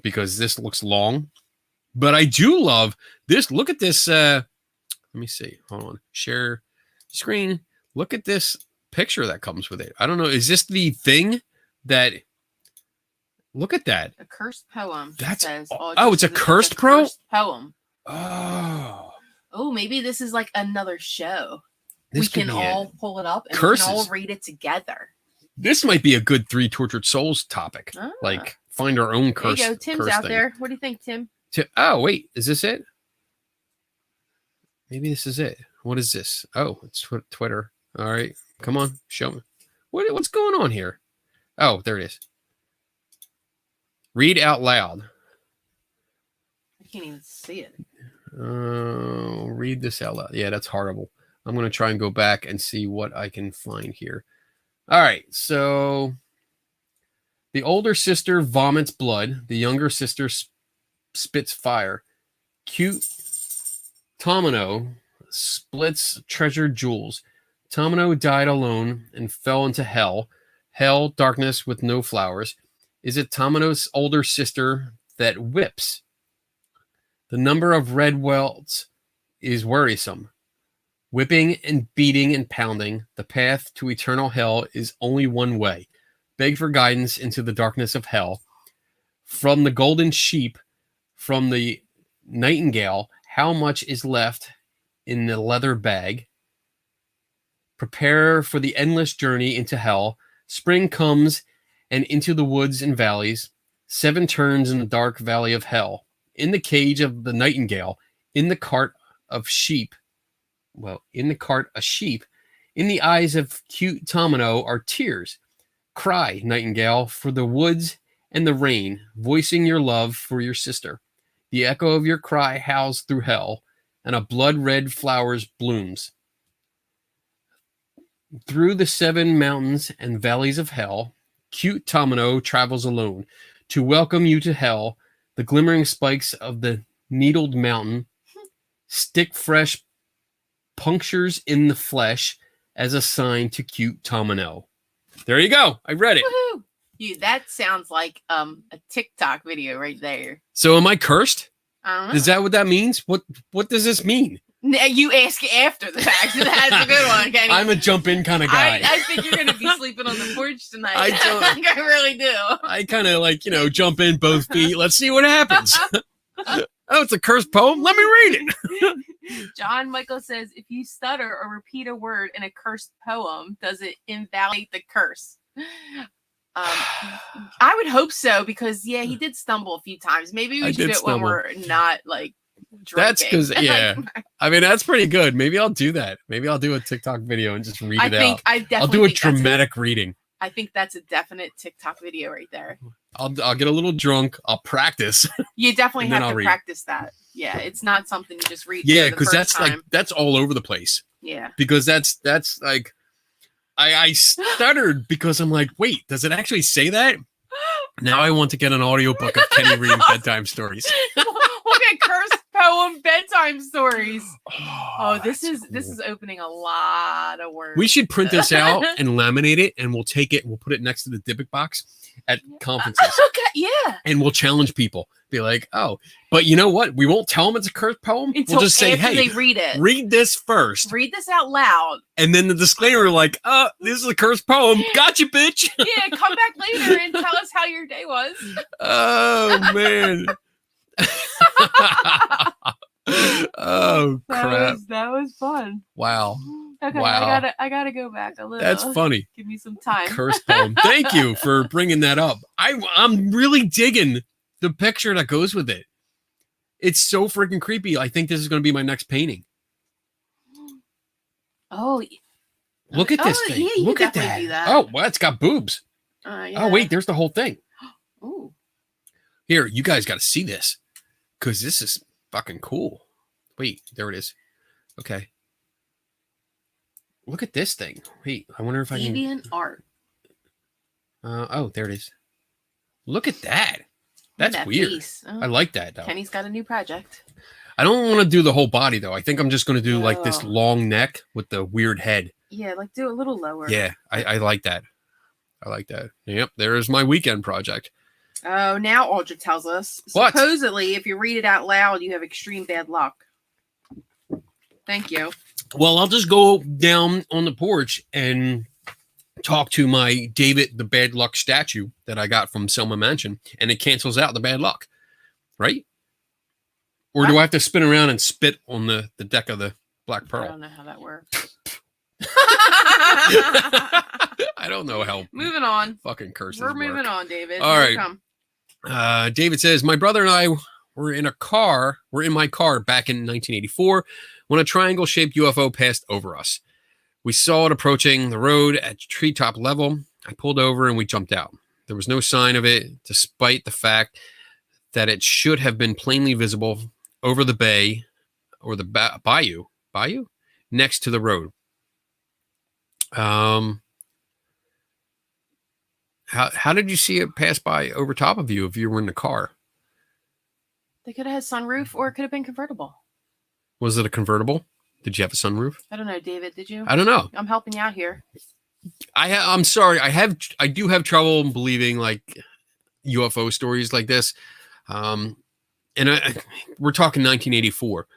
because this looks long. But I do love this. Look at this. Let me see. Hold on. Share screen. Look at this picture that comes with it. I don't know. Is this the thing that Look at that. A cursed poem. That's says, it's a cursed cursed poem. Oh, maybe this is like another show. This we can all pull it up and curses. We can all read it together. This might be a good 3 Tortured Souls topic. Like find our own curse. There you go. Tim's out there. What do you think, Tim? Oh, wait. Is this it? Maybe this is it. What is this? Oh, it's Twitter. All right. Come on. Show me. What's going on here? Oh, there it is. Read out loud. I can't even see it. Read this out loud. Yeah, that's horrible. I'm going to try and go back and see what I can find here. All right. So the older sister vomits blood. The younger sister spits fire. Cute Tomino splits treasured jewels. Tomino died alone and fell into hell. Hell, darkness with no flowers. Is it Tomino's older sister that whips? The number of red welts is worrisome. Whipping and beating and pounding, the path to eternal hell is only one way. Beg for guidance into the darkness of hell. From the golden sheep, from the nightingale, how much is left in the leather bag? Prepare for the endless journey into hell. Spring comes, and into the woods and valleys. 7 turns in the dark valley of hell. In the cage of the nightingale, in the cart of sheep. Well, in the cart a sheep. In the eyes of cute Tomino are tears. Cry, nightingale, for the woods and the rain, voicing your love for your sister. The echo of your cry howls through hell, and a blood-red flowers blooms. Through the 7 mountains and valleys of hell, cute Tomino travels alone. To welcome you to hell, the glimmering spikes of the needled mountain stick fresh punctures in the flesh as a sign to cute Tomino. There you go. I read it. Woohoo! That sounds like a TikTok video right there. So am I cursed? I don't know. Is that what that means? What does this mean? You ask after the fact. That's a good one, Kenny. I'm a jump in kind of guy. I think you're going to be sleeping on the porch tonight. I really do. I kind of jump in both feet. Let's see what happens. Oh, it's a cursed poem. Let me read it. John Michael says, if you stutter or repeat a word in a cursed poem, does it invalidate the curse? I would hope so, because he did stumble a few times. Maybe we should do it when we're not drinking. That's because I mean, that's pretty good. Maybe I'll do that. Maybe I'll do a TikTok video and just read it out. I'll do a dramatic reading. I think that's a definite TikTok video right there. I'll get a little drunk. I'll practice. You definitely have to practice that. Yeah, it's not something you just read. Yeah, because that's all over the place. Yeah, because that's like I stuttered because I'm like, wait, does it actually say that? Now I want to get an audiobook of Kenny reading bedtime stories. Look at cursed poem bedtime stories. Oh, this is opening a lot of words. We should print this out and laminate it, and we'll take it. We'll put it next to the Dybbuk box at conferences. Okay, yeah. And we'll challenge people. Be like, oh, but you know what? We won't tell them it's a cursed poem. We'll just say, hey, they read it. Read this first. Read this out loud. And then the disclaimer, like, this is a cursed poem. Gotcha, bitch. Yeah, come back later and tell us how your day was. Oh, man. Oh, crap. That was fun. Wow. Okay, wow. I gotta go back a little. That's funny. Give me some time. Cursed poem. Thank you for bringing that up. I'm really digging the picture that goes with it. It's so freaking creepy. I think this is going to be my next painting. Oh, look at this thing. Yeah, look at that. Oh, well, it's got boobs. Yeah. Oh, wait, there's the whole thing. Ooh. Here, you guys got to see this, because this is fucking cool. Wait, there it is. Okay. Look at this thing. Wait, I wonder if I can. Deviant art. Oh, there it is. Look at that. That's weird. Oh. I like that, though. Kenny's got a new project. I don't want to do the whole body, though. I think I'm just going to do like this long neck with the weird head. Yeah, like do a little lower. Yeah, I like that. I like that. Yep, there's my weekend project. Oh, now Audra tells us. What? Supposedly, if you read it out loud, you have extreme bad luck. Thank you. Well, I'll just go down on the porch and talk to my David the Bad Luck statue that I got from Selma Mansion, and it cancels out the bad luck, right? Or do I have to spin around and spit on the deck of the Black Pearl? I don't know how that works. I don't know how. Moving on. Fucking curses. We're moving on, David. All right. David says, my brother and I were in my car back in 1984 when a triangle-shaped UFO passed over us. We saw it approaching the road at treetop level. I pulled over and we jumped out. There was no sign of it, despite the fact that it should have been plainly visible over the bay or the bayou next to the road. How did you see it pass by over top of you if you were in the car? They could have had sunroof, or it could have been convertible. Was it a convertible? Did you have a sunroof? I don't know, David. Did you? I don't know. I'm helping you out here. I'm sorry. I do have trouble believing like UFO stories like this. And we're talking 1984.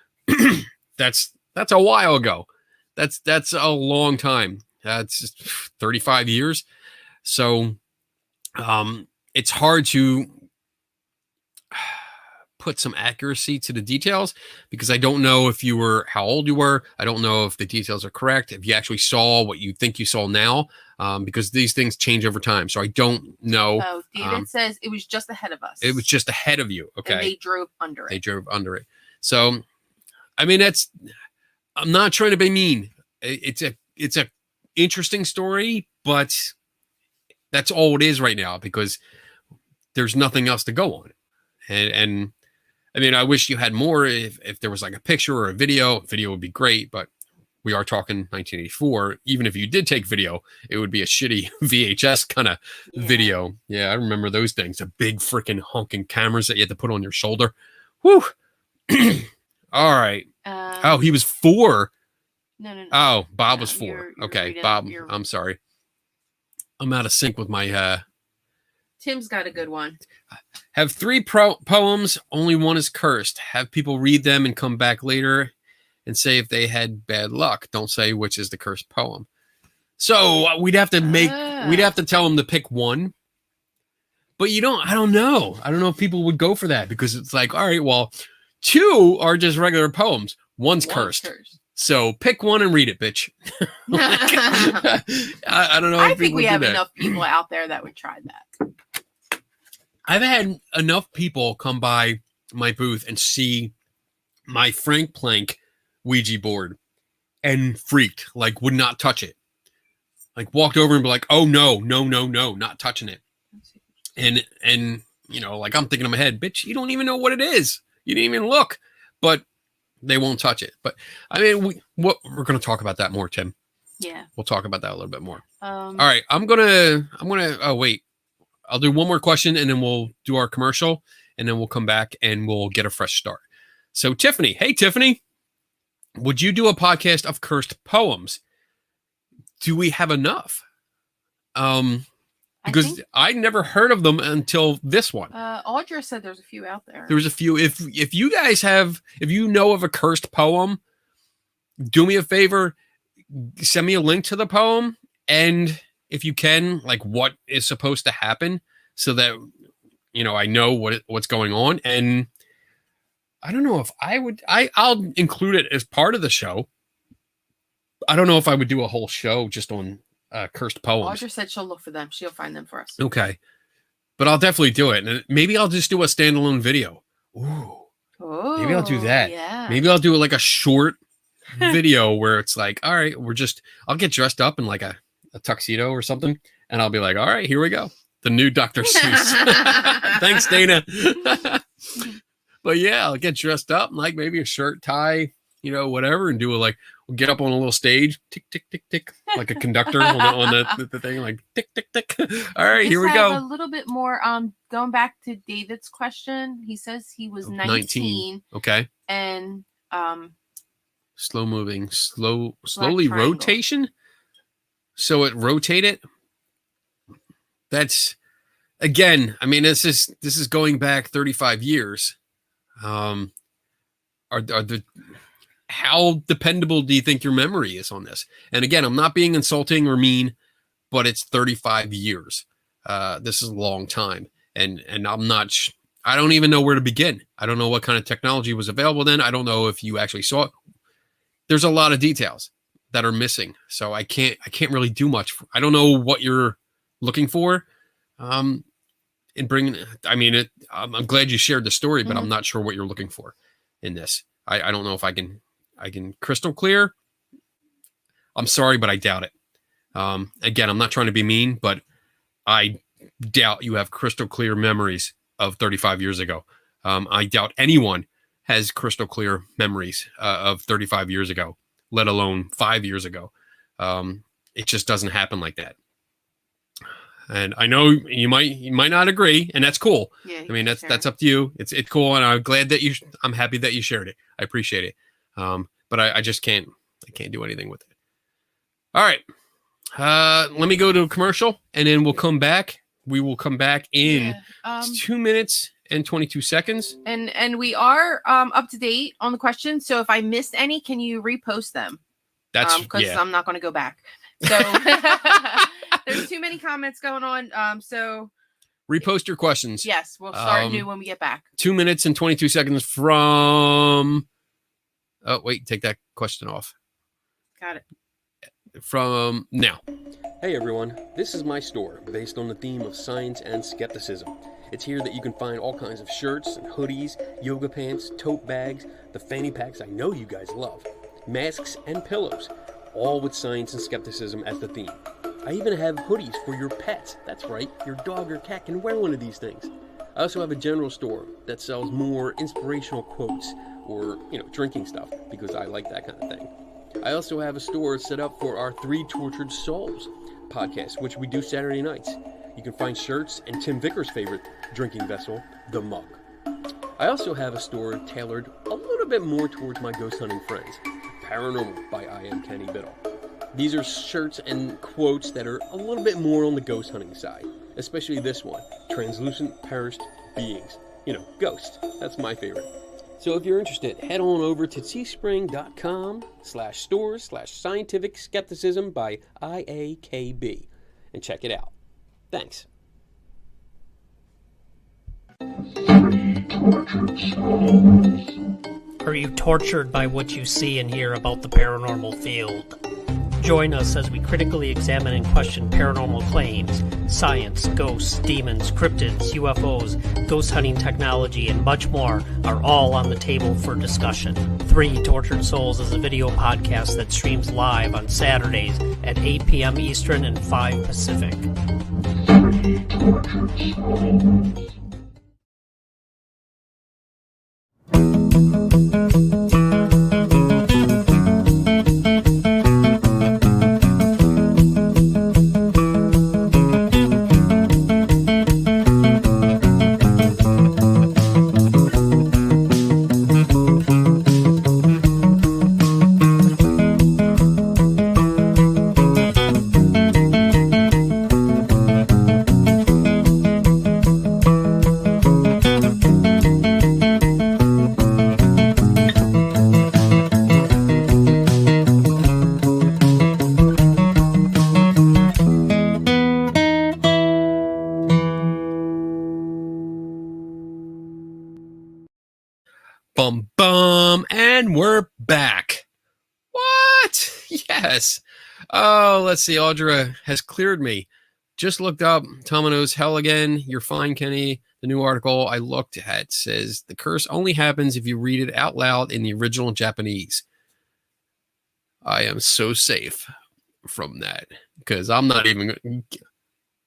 That's a while ago. That's a long time. That's 35 years. So, it's hard to put some accuracy to the details because I don't know how old you were. I don't know if the details are correct. If you actually saw what you think you saw now, because these things change over time. So I don't know. Oh, David says it was just ahead of us. It was just ahead of you. Okay. And they drove under it. So, I mean, I'm not trying to be mean. It's a interesting story, but that's all it is right now because there's nothing else to go on. And I mean, I wish you had more. If there was like a picture or a video would be great, but we are talking 1984. Even if you did take video, it would be a shitty VHS kind of video. Yeah, I remember those things. The big freaking honking cameras that you had to put on your shoulder. Whew. All right. He was 4. No. Oh, Bob was 4. Okay, Bob, I'm sorry. I'm out of sync with my... Tim's got a good one. Have 3 poems. Only one is cursed. Have people read them and come back later and say if they had bad luck. Don't say which is the cursed poem. So we'd have to tell them to pick one. But I don't know. I don't know if people would go for that because it's like, all right, well, 2 are just regular poems. One's cursed. So pick one and read it, bitch. I don't know. I think we have enough people out there that would try that. I've had enough people come by my booth and see my Frank Plank Ouija board and freaked, like would not touch it. Like walked over and be like, oh no, not touching it. And like I'm thinking in my head, bitch, you don't even know what it is. You didn't even look. But they won't touch it. But I mean, we're going to talk about that more, Tim. Yeah. We'll talk about that a little bit more. All right. I'm going to, oh, wait. I'll do one more question and then we'll do our commercial and then we'll come back and we'll get a fresh start. So Tiffany, hey, Tiffany, would you do a podcast of cursed poems? Do we have enough? Because I never heard of them until this one. Audra said there's a few out there. There's a few. If you guys if you know of a cursed poem, do me a favor, send me a link to the poem. And if you can, like what is supposed to happen so that, I know what's going on. And I don't know if I'll include it as part of the show. I don't know if I would do a whole show just on cursed poems. Audra said she'll look for them. She'll find them for us. Okay. But I'll definitely do it. And maybe I'll just do a standalone video. Ooh. Maybe I'll do that. Yeah. Maybe I'll do like a short video where it's like, all right, I'll get dressed up in like a tuxedo or something. And I'll be like, all right, here we go. The new Dr. Seuss. Thanks, Dana. But yeah, I'll get dressed up, like maybe a shirt, tie, whatever, and do we'll get up on a little stage, tick, tick, tick, tick, like a conductor on the thing, like tick, tick, tick. All right, here we go. A little bit more. Going back to David's question, he says he was 19. Okay. And slow moving, slowly rotation. So it rotated. That's again. I mean, this is going back 35 years. How dependable do you think your memory is on this? And again, I'm not being insulting or mean. but it's 35 years. This is a long time. And I'm not, I don't even know where to begin. I don't know what kind of technology was available then. I don't know if you actually saw it. There's a lot of details that are missing. So I can't really do much. I don't know what you're looking for. In bringing, I mean, I'm glad you shared the story, but I'm not sure what you're looking for in this. I don't know if I can crystal clear. I'm sorry, but I doubt it. Again, I'm not trying to be mean, but I doubt you have crystal clear memories of 35 years ago. I doubt anyone has crystal clear memories of 35 years ago, let alone 5 years ago. It just doesn't happen like that. And I know you might not agree, and that's cool. Yeah, I mean, that's up to you. It's cool, and I'm happy that you shared it. I appreciate it. But I just can't do anything with it. All right. Let me go to a commercial, and then we'll come back. We will come back in 2 minutes and 22 seconds. And we are up to date on the questions. So if I missed any, can you repost them? That's because I'm not going to go back. So there's too many comments going on. So repost your questions. Yes, we'll start new when we get back. 2 minutes and 22 seconds from. Oh wait, take that question off. Got it. From now. Hey everyone, this is my store based on the theme of science and skepticism. It's here that you can find all kinds of shirts and hoodies, yoga pants, tote bags, the fanny packs I know you guys love, masks and pillows, all with science and skepticism as the theme. I even have hoodies for your pets. That's right, your dog or cat can wear one of these things. I also have a general store that sells more inspirational quotes or, drinking stuff because I like that kind of thing. I also have a store set up for our Three Tortured Souls podcast, which we do Saturday nights. You can find shirts and Tim Vickers' favorite drinking vessel, the mug. I also have a store tailored a little bit more towards my ghost hunting friends, Paranormal by I Am Kenny Biddle. These are shirts and quotes that are a little bit more on the ghost hunting side, especially this one, Translucent Perished Beings. Ghosts. That's my favorite. So if you're interested, head on over to teespring.com/stores/scientific skepticism by IAKB and check it out. Thanks. Are you tortured by what you see and hear about the paranormal field? Join us as we critically examine and question paranormal claims, science, ghosts, demons, cryptids, UFOs, ghost hunting technology, and much more are all on the table for discussion. Three Tortured Souls is a video podcast that streams live on Saturdays at 8 p.m. Eastern and 5 Pacific. Three Tortured Souls. Bum bum, and we're back. What? Yes. Oh, let's see. Audra has cleared me. Just looked up Tomino's Hell Again. You're fine, Kenny. The new article I looked at says the curse only happens if you read it out loud in the original Japanese. I am so safe from that because I'm not even.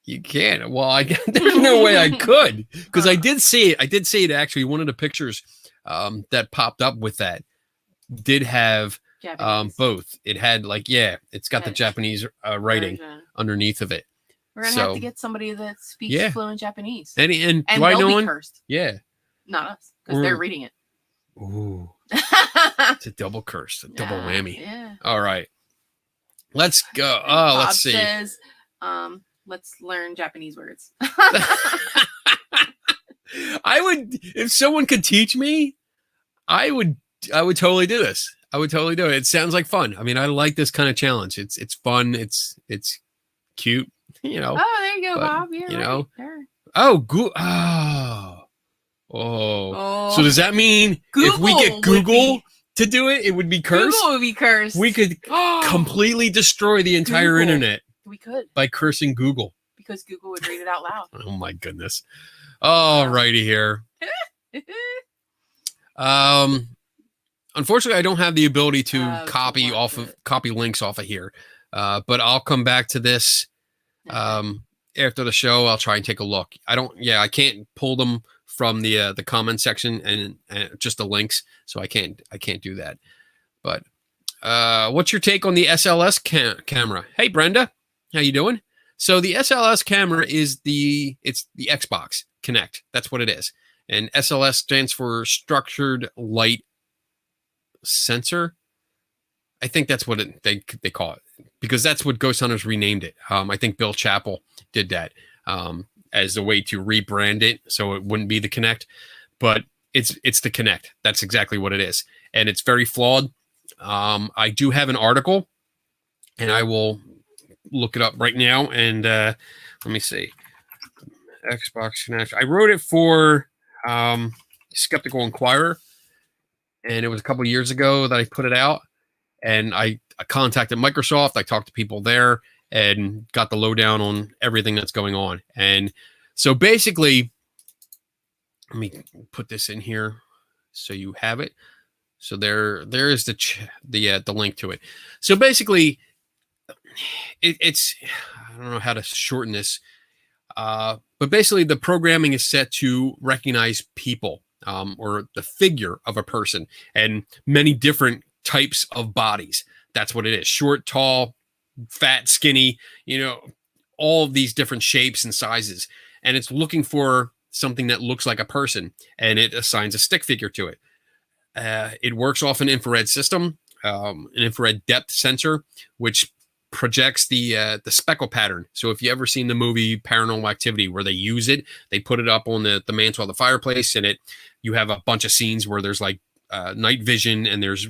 You can't. Well, there's no way I could because I did see it. I did see it actually. One of the pictures that popped up with that did have both. It had it's got the Japanese writing underneath of it. We're gonna have to get somebody that speaks fluent Japanese. And do I know one? Cursed. Yeah. Not us, because they're reading it. Ooh. It's a double curse, a double whammy. Yeah. All right. Let's go. Oh, let's see. Says, let's learn Japanese words. I would, if someone could teach me, I would totally do this. I would totally do it. It sounds like fun. I mean, I like this kind of challenge. It's fun. It's cute, you know. Oh, there you go, but, Bob. You're you right. know. Sure. Oh. So does that mean if we get Google to do it, it would be cursed? Google would be cursed. We could completely destroy the entire internet. We could. By cursing Google. Because Google would read it out loud. Oh my goodness. All righty here. Unfortunately, I don't have the ability to copy links off of here. But I'll come back to this after the show. I'll try and take a look. I can't pull them from the comment section and just the links, so I can't do that. But what's your take on the SLS camera? Hey Brenda, how you doing? So the SLS camera is the Xbox Kinect. That's what it is. And SLS stands for Structured Light Sensor. I think that's what they call it, because that's what Ghost Hunters renamed it. I think Bill Chappell did that as a way to rebrand it so it wouldn't be the Kinect, but it's the Kinect. That's exactly what it is, and it's very flawed. I do have an article, and I will look it up right now. And let me see, Xbox Kinect. I wrote it for Skeptical Inquirer, and it was a couple years ago that I put it out. And I contacted Microsoft. I talked to people there and got the lowdown on everything that's going on. And so basically, let me put this in here so you have it. So there is the link to it. So basically, it's I don't know how to shorten this, but basically the programming is set to recognize people or the figure of a person and many different types of bodies. That's what it is. Short, tall, fat, skinny, all of these different shapes and sizes. And it's looking for something that looks like a person, and it assigns a stick figure to it. It works off an infrared system, an infrared depth sensor, which projects the speckle pattern. So if you ever seen the movie Paranormal Activity, where they use it, they put it up on the mantle of the fireplace, and you have a bunch of scenes where there's like night vision, and there's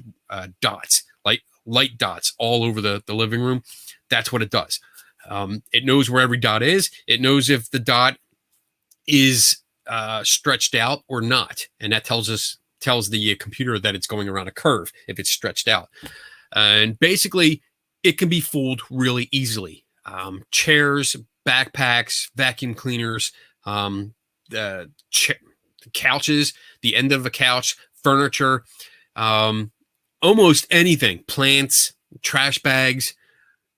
dots, like light dots all over the living room. That's what it does. It knows where every dot is. It knows if the dot is stretched out or not, and that tells the computer that it's going around a curve if it's stretched out. And basically, it can be fooled really easily. Chairs, backpacks, vacuum cleaners, the couches, the end of a couch, furniture, almost anything, plants, trash bags.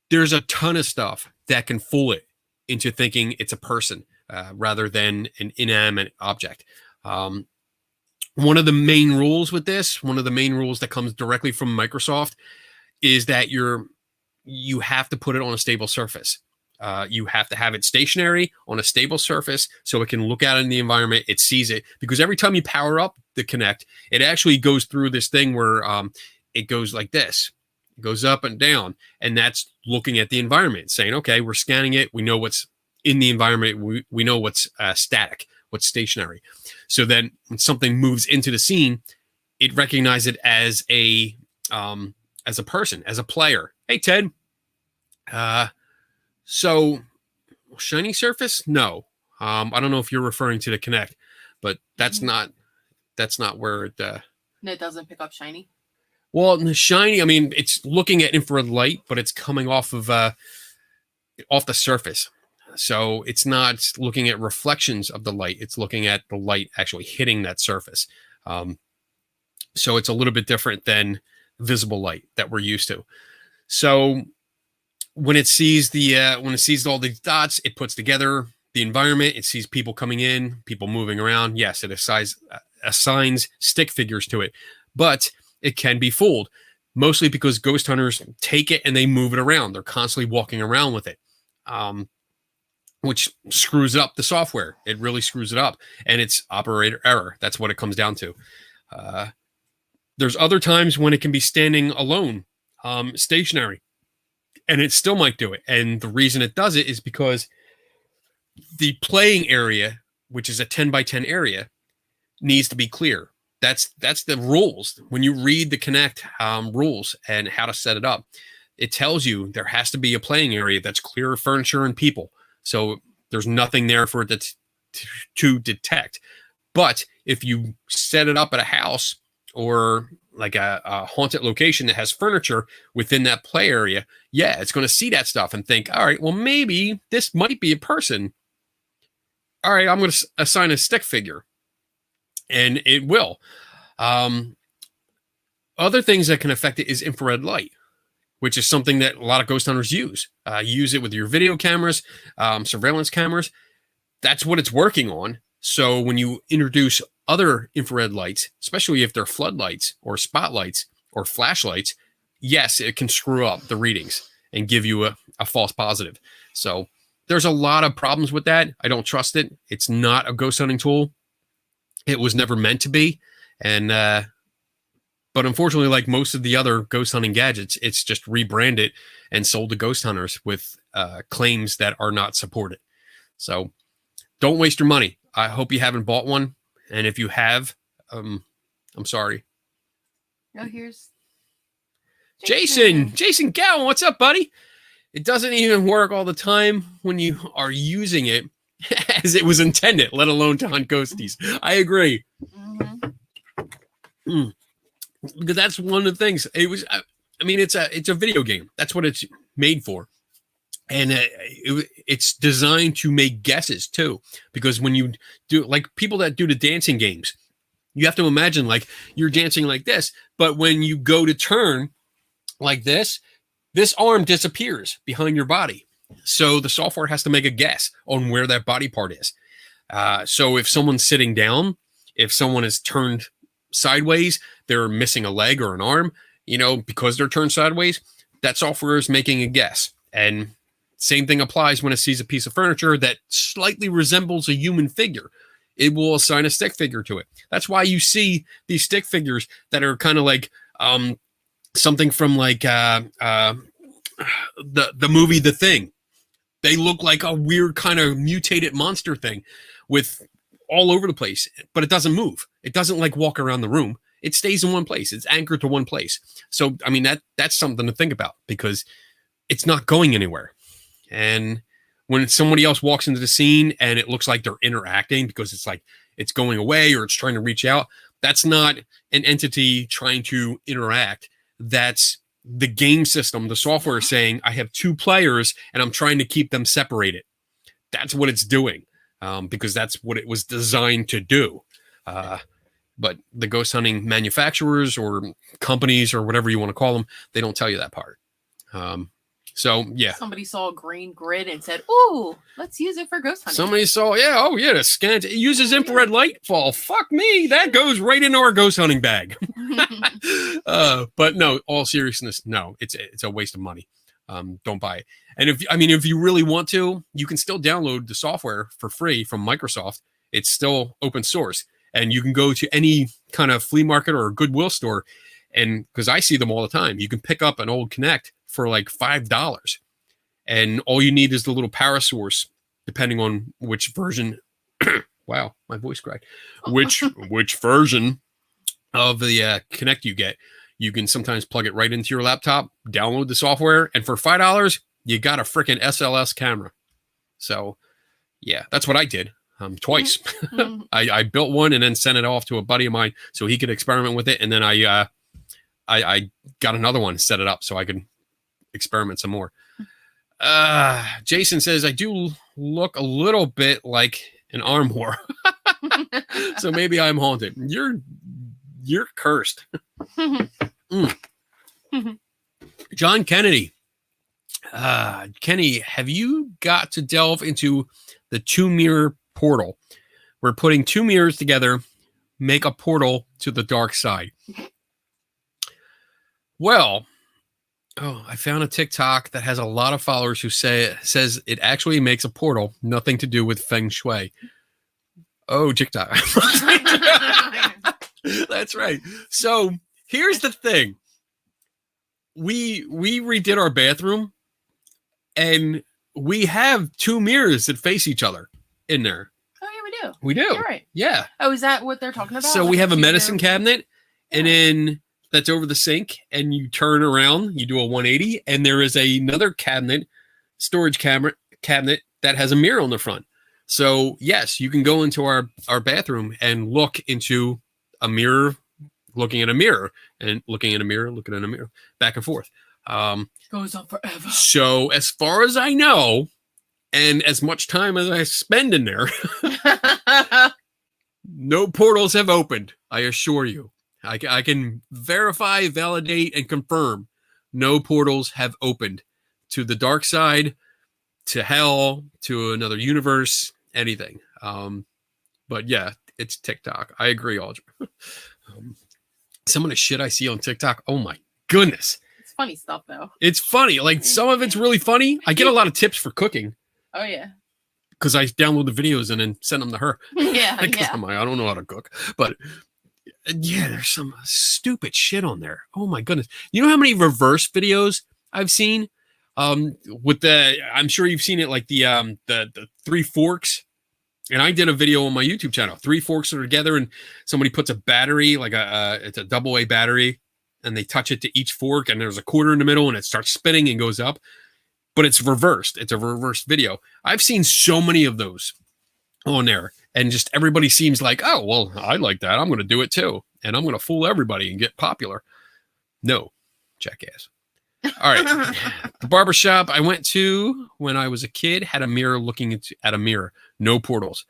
There's a ton of stuff that can fool it into thinking it's a person rather than an inanimate object. One of the main rules with this, one of the main rules that comes directly from Microsoft, is that you have to put it on a stable surface. You have to have it stationary on a stable surface so it can look out in the environment. It sees it, because every time you power up the Kinect, it actually goes through this thing where it goes like this. It goes up and down, and that's looking at the environment, saying, okay, we're scanning it. We know what's in the environment. We know what's static, what's stationary. So then when something moves into the scene, it recognizes it as a person, as a player. Hey, Ted. So shiny surface? No. I don't know if you're referring to the Kinect, but that's not where it it doesn't pick up shiny. Well, the shiny, I mean, it's looking at infrared light, but it's coming off the surface. So it's not looking at reflections of the light. It's looking at the light actually hitting that surface. So it's a little bit different than visible light that we're used to. So when it sees all these dots, it puts together the environment. It sees people coming in, people moving around. Yes, it assigns stick figures to it, but it can be fooled, mostly because ghost hunters take it and they move it around. They're constantly walking around with it, which screws up the software. It really screws it up, and it's operator error. That's what it comes down to. There's other times when it can be standing alone, stationary, and it still might do it. And the reason it does it is because the playing area, which is a 10 by 10 area, needs to be clear. That's the rules. When you read the Kinect rules and how to set it up, it tells you there has to be a playing area that's clear of furniture and people. So there's nothing there for it to detect. But if you set it up at a house or like a haunted location that has furniture within that play area, yeah, it's going to see that stuff and think, all right, well, maybe this might be a person. All right, I'm going to assign a stick figure. And it will. Other things that can affect it is infrared light, which is something that a lot of ghost hunters use. Use it with your video cameras, surveillance cameras. That's what it's working on. So when you introduce other infrared lights, especially if they're floodlights or spotlights or flashlights, yes, it can screw up the readings and give you a false positive. So there's a lot of problems with that. I don't trust it. It's not a ghost hunting tool. It was never meant to be. And, but unfortunately, like most of the other ghost hunting gadgets, it's just rebranded and sold to ghost hunters with claims that are not supported. So don't waste your money. I hope you haven't bought one. And if you have, I'm sorry. Oh, here's Jason Gowan. What's up, buddy? It doesn't even work all the time when you are using it as it was intended, let alone to hunt ghosties. I agree. Mm-hmm. Because that's one of the things. It was. I mean, it's a video game. That's what it's made for. And it's designed to make guesses too, because when you do, like people that do the dancing games, you have to imagine like you're dancing like this, but when you go to turn like this arm disappears behind your body. So the software has to make a guess on where that body part is. So if someone's sitting down, if someone is turned sideways, they're missing a leg or an arm, because they're turned sideways, that software is making a guess. And same thing applies when it sees a piece of furniture that slightly resembles a human figure. It will assign a stick figure to it. That's why you see these stick figures that are kind of like something from like the movie The Thing. They look like a weird kind of mutated monster thing with all over the place, but it doesn't move. It doesn't like walk around the room. It stays in one place. It's anchored to one place. So, I mean, that's something to think about because it's not going anywhere. And when somebody else walks into the scene and it looks like they're interacting because it's like it's going away or it's trying to reach out, that's not an entity trying to interact. That's the game system, the software is saying, I have two players and I'm trying to keep them separated. That's what it's doing because that's what it was designed to do. But the ghost hunting manufacturers or companies or whatever you want to call them, they don't tell you that part. So, yeah. Somebody saw a green grid and said, ooh, let's use it for ghost hunting. Somebody saw, the scan. It uses infrared light fall. Fuck me. That goes right into our ghost hunting bag. But no, all seriousness, no, it's a waste of money. Don't buy it. And if you really want to, you can still download the software for free from Microsoft. It's still open source. And you can go to any kind of flea market or Goodwill store. And because I see them all the time, you can pick up an old Kinect for like $5. And all you need is the little power source, depending on which version. Wow, my voice cracked. Which version of the Kinect you get. You can sometimes plug it right into your laptop, download the software, and for $5, you got a freaking SLS camera. So, yeah, that's what I did twice. Mm-hmm. I built one and then sent it off to a buddy of mine so he could experiment with it. And then I got another one, set it up so I could experiment some more. Jason says, I do look a little bit like an arm whore. So maybe I'm haunted. You're cursed. John Kennedy. Kenny, have you got to delve into the two mirror portal? We're putting two mirrors together, make a portal to the dark side. Well, I found a TikTok that has a lot of followers who says it actually makes a portal, nothing to do with feng shui. Oh, TikTok. That's right. So here's the thing. We redid our bathroom and we have two mirrors that face each other in there. Oh, yeah, we do. We do. You're right. Yeah. Oh, is that what they're talking about? So we have a medicine cabinet and then that's over the sink, and you turn around, you do a 180, and there is another storage cabinet that has a mirror on the front. So yes, you can go into our bathroom and look into a mirror, looking at a mirror, and looking at a mirror, looking at a mirror, back and forth. Goes on forever. So as far as I know, and as much time as I spend in there, no portals have opened. I assure you. I can verify, validate, and confirm no portals have opened to the dark side, to hell, to another universe, anything. But yeah, it's TikTok. I agree, Audrey. Some of the shit I see on TikTok, oh my goodness. It's funny stuff, though. It's funny. Like, some of it's really funny. I get a lot of tips for cooking. Oh, yeah. Because I download the videos and then send them to her. Yeah, I'm like, I don't know how to cook. But yeah, there's some stupid shit on there. Oh my goodness. You know how many reverse videos I've seen? With I'm sure you've seen it, like the three forks. And I did a video on my YouTube channel. Three forks are together, and somebody puts a battery, like it's a AA battery, and they touch it to each fork, and there's a quarter in the middle, and it starts spinning and goes up. But it's reversed. It's a reversed video. I've seen so many of those on there, and just everybody seems like, oh, well, I like that. I'm going to do it too, and I'm going to fool everybody and get popular. No, jackass. All right. The barbershop I went to when I was a kid had a mirror looking at a mirror. No portals.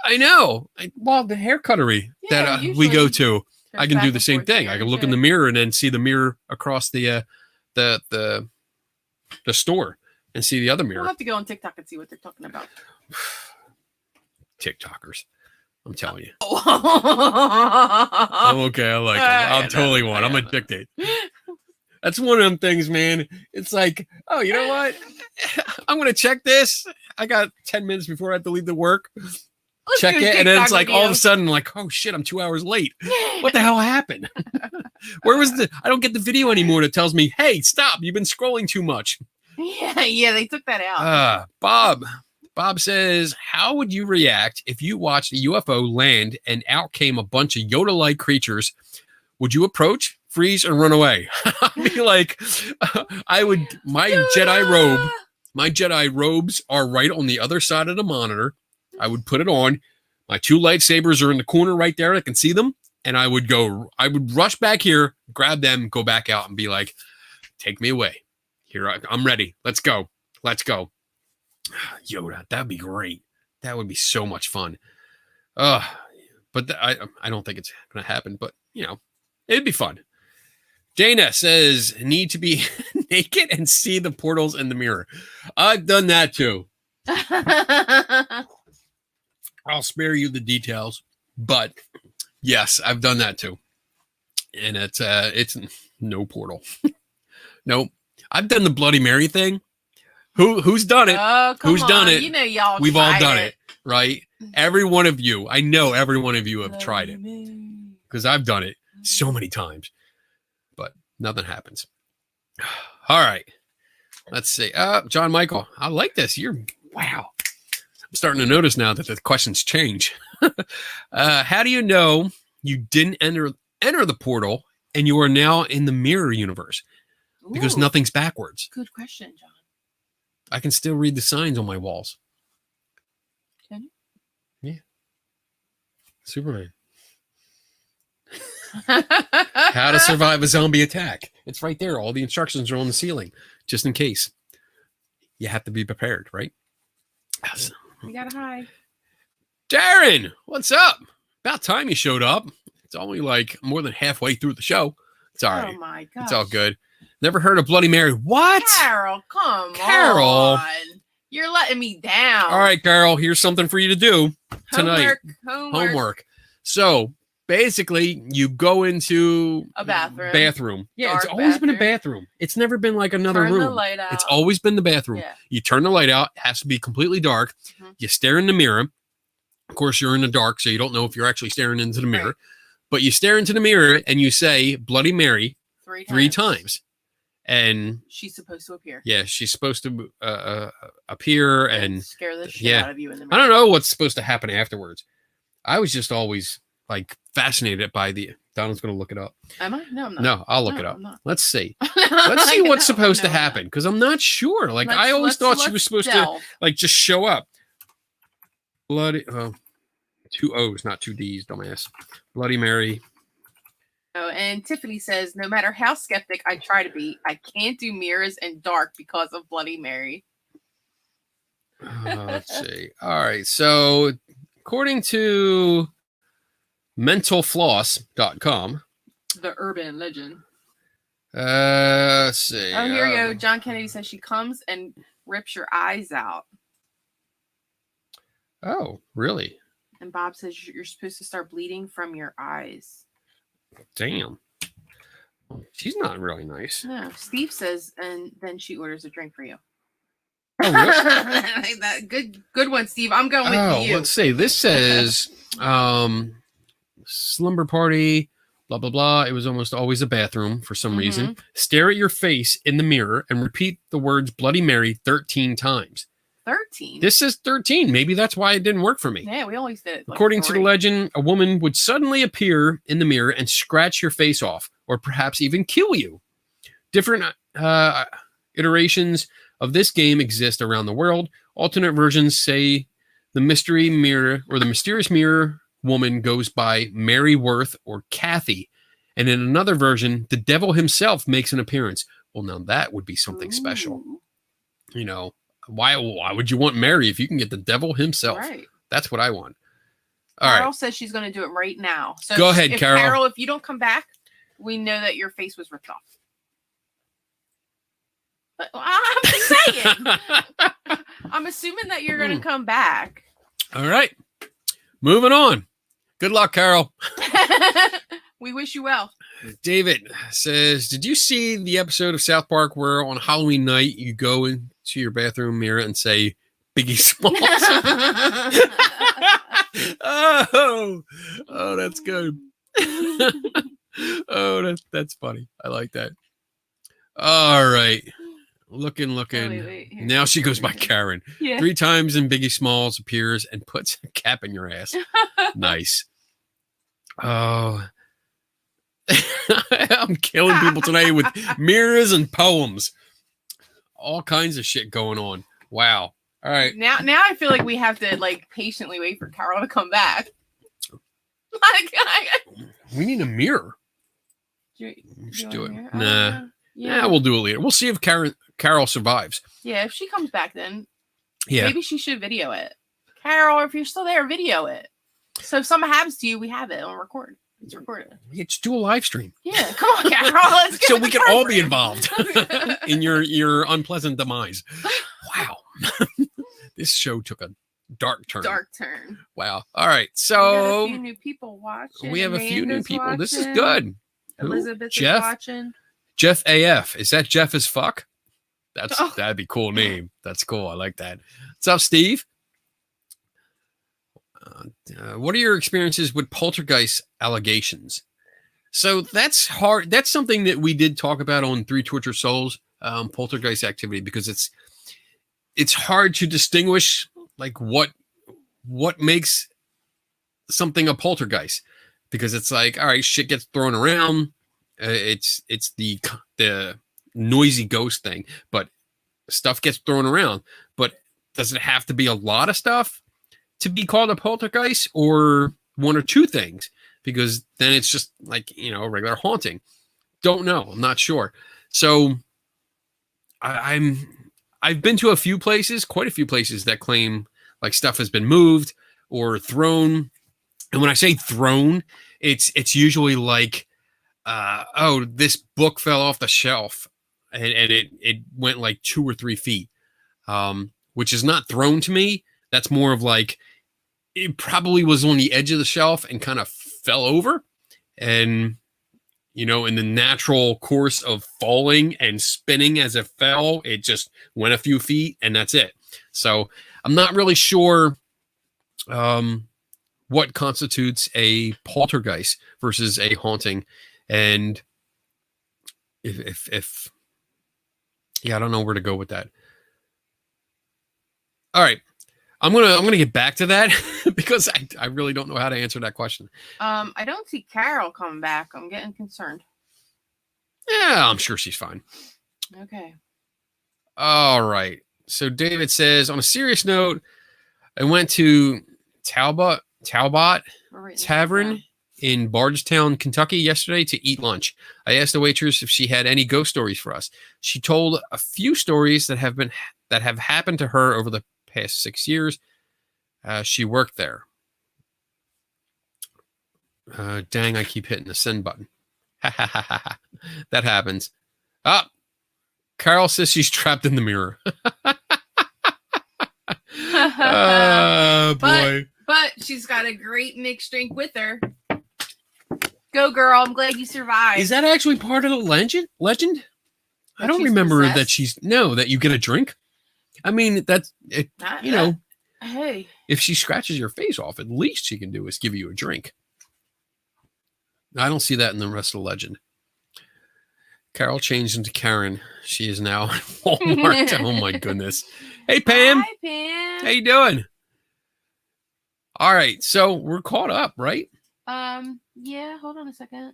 I know. Well, the hair cuttery that we go to, I can do the same thing. I can look in the mirror and then see the mirror across the store and see the other mirror. We'll have to go on TikTok and see what they're talking about. TikTokers. I'm telling you. Oh. I'm okay. I like them. I'm totally one. I'm addicted. That's one of them things, man. It's like, oh, you know what? I'm going to check this. I got 10 minutes before I have to leave to work. Check it. And then it's like all of a sudden, like, oh shit, I'm 2 hours late. What the hell happened? Where was I don't get the video anymore that tells me, hey, stop. You've been scrolling too much. Yeah, they took that out. Bob says, how would you react if you watched a UFO land and out came a bunch of Yoda-like creatures? Would you approach, freeze, and run away? I mean, like, I would, my Jedi robes are right on the other side of the monitor. I would put it on. My two lightsabers are in the corner right there. I can see them. And I would rush back here, grab them, go back out and be like, take me away. Here, I'm ready. Let's go. Yoda, that'd be great. That would be so much fun. But I don't think it's going to happen, but you know, it'd be fun. Dana says, need to be naked and see the portals in the mirror. I've done that too. I'll spare you the details, but yes, I've done that too. And it's no portal. Nope. I've done the Bloody Mary thing. Who's done it? Oh, Who's done it? You know, y'all. We've all done it, right? Every one of you. I know every one of you have tried it because I've done it so many times, but nothing happens. All right. Let's see. John Michael, I like this. Wow. I'm starting to notice now that the questions change. How do you know you didn't enter the portal and you are now in the mirror universe? Because nothing's backwards. Good question, John. I can still read the signs on my walls. Can you? Yeah. Superman. How to survive a zombie attack. It's right there. All the instructions are on the ceiling, just in case. You have to be prepared, right? You gotta hide. Darren, what's up? About time you showed up. It's only like more than halfway through the show. It's all right. Oh my God. It's all good. Never heard of Bloody Mary. What? Carol, come on. You're letting me down. All right, Carol, here's something for you to do tonight. Homework. So basically, you go into a bathroom. Yeah, Dark it's always bathroom. been a bathroom. It's never been like another Turn room. the light out. It's always been the bathroom. Yeah. You turn the light out. It has to be completely dark. Mm-hmm. You stare in the mirror. Of course, you're in the dark, so you don't know if you're actually staring into the mirror. Right. But you stare into the mirror and you say Bloody Mary three times. And she's supposed to appear. Yeah, she's supposed to appear and scare the shit out of you in the mirror. I don't know what's supposed to happen afterwards. I was just always like fascinated by the Donald's going to look it up. Am I? No, I'm not. No, I'll look it up. Let's see. Let's see what's supposed to happen, because I'm not sure. Like, I always thought she was supposed to, like, just show up. Bloody, 2 O's, not 2 D's, dumbass. Bloody Mary. Oh, and Tiffany says, no matter how skeptic I try to be, I can't do mirrors and dark because of Bloody Mary. Let's see. All right. So, according to mentalfloss.com, the urban legend. Let's see. Oh, here you go. John Kennedy says she comes and rips your eyes out. Oh, really? And Bob says you're supposed to start bleeding from your eyes. Damn. She's not really nice. No. Steve says, and then she orders a drink for you. Oh, really? That good one, Steve. I'm going with you. Let's see. This says slumber party, blah, blah, blah. It was almost always a bathroom for some reason. Stare at your face in the mirror and repeat the words Bloody Mary 13 times. 13? This says 13. Maybe that's why it didn't work for me. Yeah, we always did it. According to the legend, a woman would suddenly appear in the mirror and scratch your face off, or perhaps even kill you. Different iterations of this game exist around the world. Alternate versions say the mystery mirror or the mysterious mirror woman goes by Mary Worth or Kathy. And in another version, the devil himself makes an appearance. Well, now that would be something special. You know, why would you want Mary if you can get the devil himself? Right. That's what I want. Carol says she's going to do it right now. So go ahead, Carol. Carol, if you don't come back, we know that your face was ripped off. But I'm just saying. I'm assuming that you're going to come back. All right. Moving on. Good luck, Carol. We wish you well. David says, did you see the episode of South Park where on Halloween night you go into your bathroom mirror and say Biggie Smalls? oh, that's good. Oh, that's funny. I like that. All right. Looking. Wait, now she goes by Karen. Yeah. 3 times and Biggie Smalls appears and puts a cap in your ass. Nice. Oh. I'm killing people today with mirrors and poems. All kinds of shit going on. Wow. All right. Now I feel like we have to like patiently wait for Carol to come back. We need a mirror. Let's do it. Nah. Yeah, we'll do it later. We'll see if Carol survives. Yeah, if she comes back, then yeah, maybe she should video it. Carol, if you're still there, video it. So if something happens to you, we have it on record. It's recorded. Yeah, just do a live stream. Yeah, come on, Carol. Let's so we can all be involved in your unpleasant demise. Wow. This show took a dark turn. Wow. All right. So we have a few new people watching. We have a few new people. Watching. This is good. Elizabeth Jeff? Is watching. Jeff AF. Is that Jeff as fuck? That'd be a cool name. That's cool. I like that. What's up, Steve? What are your experiences with poltergeist allegations? So that's hard. That's something that we did talk about on Three Tortured Souls, poltergeist activity, because it's hard to distinguish like what makes something a poltergeist, because it's like, all right, shit gets thrown around. It's the noisy ghost thing, but stuff gets thrown around. But does it have to be a lot of stuff to be called a poltergeist, or one or two things? Because then it's just like, a regular haunting. Don't know. I'm not sure. So I've been to quite a few places that claim like stuff has been moved or thrown. And when I say thrown, it's usually like, this book fell off the shelf and it went like 2 or 3 feet, which is not thrown to me. That's more of like, it probably was on the edge of the shelf and kind of fell over. And, in the natural course of falling and spinning as it fell, it just went a few feet and that's it. So I'm not really sure what constitutes a poltergeist versus a haunting. And if I don't know where to go with that. All right. I'm gonna get back to that because I really don't know how to answer that question. I don't see Carol coming back. I'm getting concerned. Yeah, I'm sure she's fine. Okay. All right. So David says, on a serious note, I went to Talbot Tavern in Bardstown, Kentucky yesterday to eat lunch. I asked the waitress if she had any ghost stories for us. She told a few stories that have happened to her over the past 6 years. She worked there. Dang, I keep hitting the send button. That happens. Carol says she's trapped in the mirror. Oh, boy. But she's got a great mixed drink with her. Go, girl. I'm glad you survived. Is that actually part of the legend? I don't remember possessed? that you get a drink. I mean, that's it. Hey, if she scratches your face off, at least she can do is give you a drink. I don't see that in the rest of the legend. Carol changed into Karen. She is now at Walmart. Oh my goodness. Hey Pam. Hi Pam. How you doing? All right, so we're caught up, right? Yeah. Hold on a second.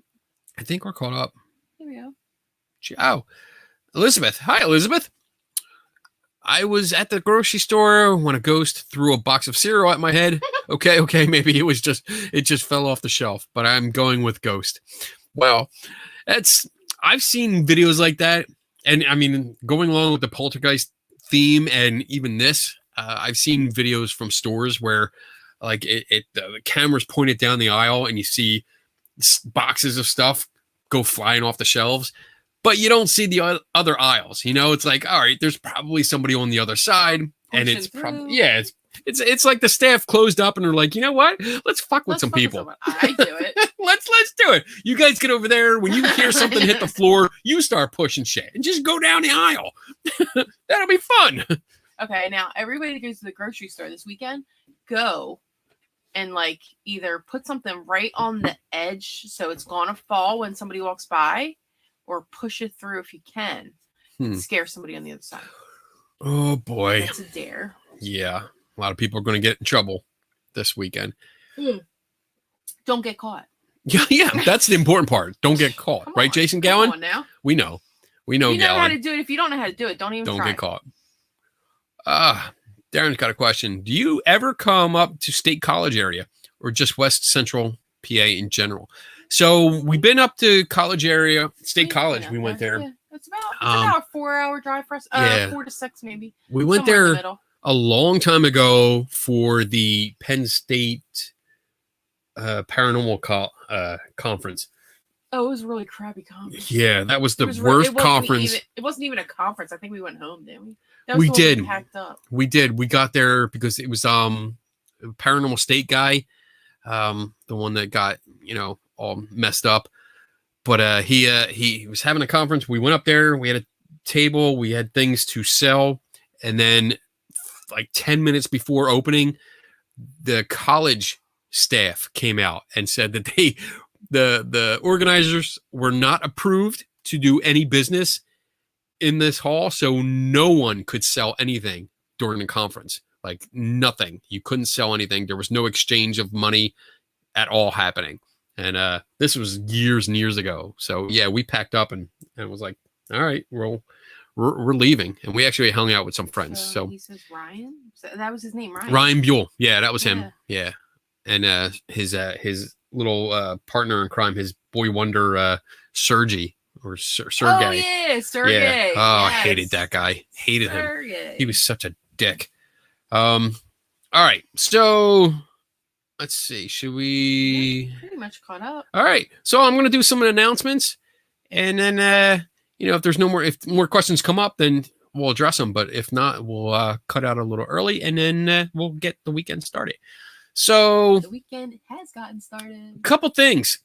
I think we're caught up. Here we go. Oh, Elizabeth. Hi, Elizabeth. I was at the grocery store when a ghost threw a box of cereal at my head. Okay, maybe it just fell off the shelf, but I'm going with ghost. Well, I've seen videos like that, and I mean, going along with the poltergeist theme, and even this, I've seen videos from stores where, like, the camera's pointed down the aisle, and you see boxes of stuff go flying off the shelves, but you don't see the other aisles. It's like, all right, there's probably somebody on the other side, and it's probably it's like the staff closed up and they're like, you know what? Let's fuck with some people. I do it. Let's do it. You guys get over there. When you hear something hit the floor, you start pushing shit and just go down the aisle. That'll be fun. Okay, now everybody that goes to the grocery store this weekend, go and like either put something right on the edge so it's gonna fall when somebody walks by, or push it through if you can. Scare somebody on the other side. Oh boy. That's a dare. Yeah. A lot of people are going to get in trouble this weekend. Don't get caught. Yeah, that's the important part. Don't get caught. Right, Jason Gowan? Come on now. We know. You know how to do it. If you don't know how to do it, don't try. Get caught. Darren's got a question. Do you ever come up to State College area or just West Central PA in general? So we've been up to college area, State College. We went there. Yeah, it's about a 4-hour drive for us. 4 to 6 maybe. We went there a long time ago for the Penn State paranormal conference. Oh, it was a really crappy conference. Yeah, that was the worst conference. It wasn't even a conference. I think we went home, didn't we? We did. We packed up. We did. We got there because it was paranormal state guy, the one that got all messed up. But he was having a conference. We went up there. We had a table. We had things to sell, and then like 10 minutes before opening, the college staff came out and said that the organizers were not approved to do any business in this hall, so no one could sell anything during the conference. Like nothing. You couldn't sell anything. There was no exchange of money at all happening. And this was years and years ago. So yeah, we packed up and was like, all right, we're leaving. And we actually hung out with some friends. So he says Ryan? That was his name, Ryan. Ryan Buell. Yeah, that was him. Yeah. And his little partner in crime, his boy wonder, Sergey or Sergey. Oh yeah, Sergey. Yeah. Oh, yes. I hated that guy. Hated Sergey. him. He was such a dick. All right. So let's see. Should we? Pretty much caught up. All right. So I'm going to do some announcements, and then if more questions come up, then we'll address them. But if not, we'll cut out a little early, and then we'll get the weekend started. So the weekend has gotten started. Couple things.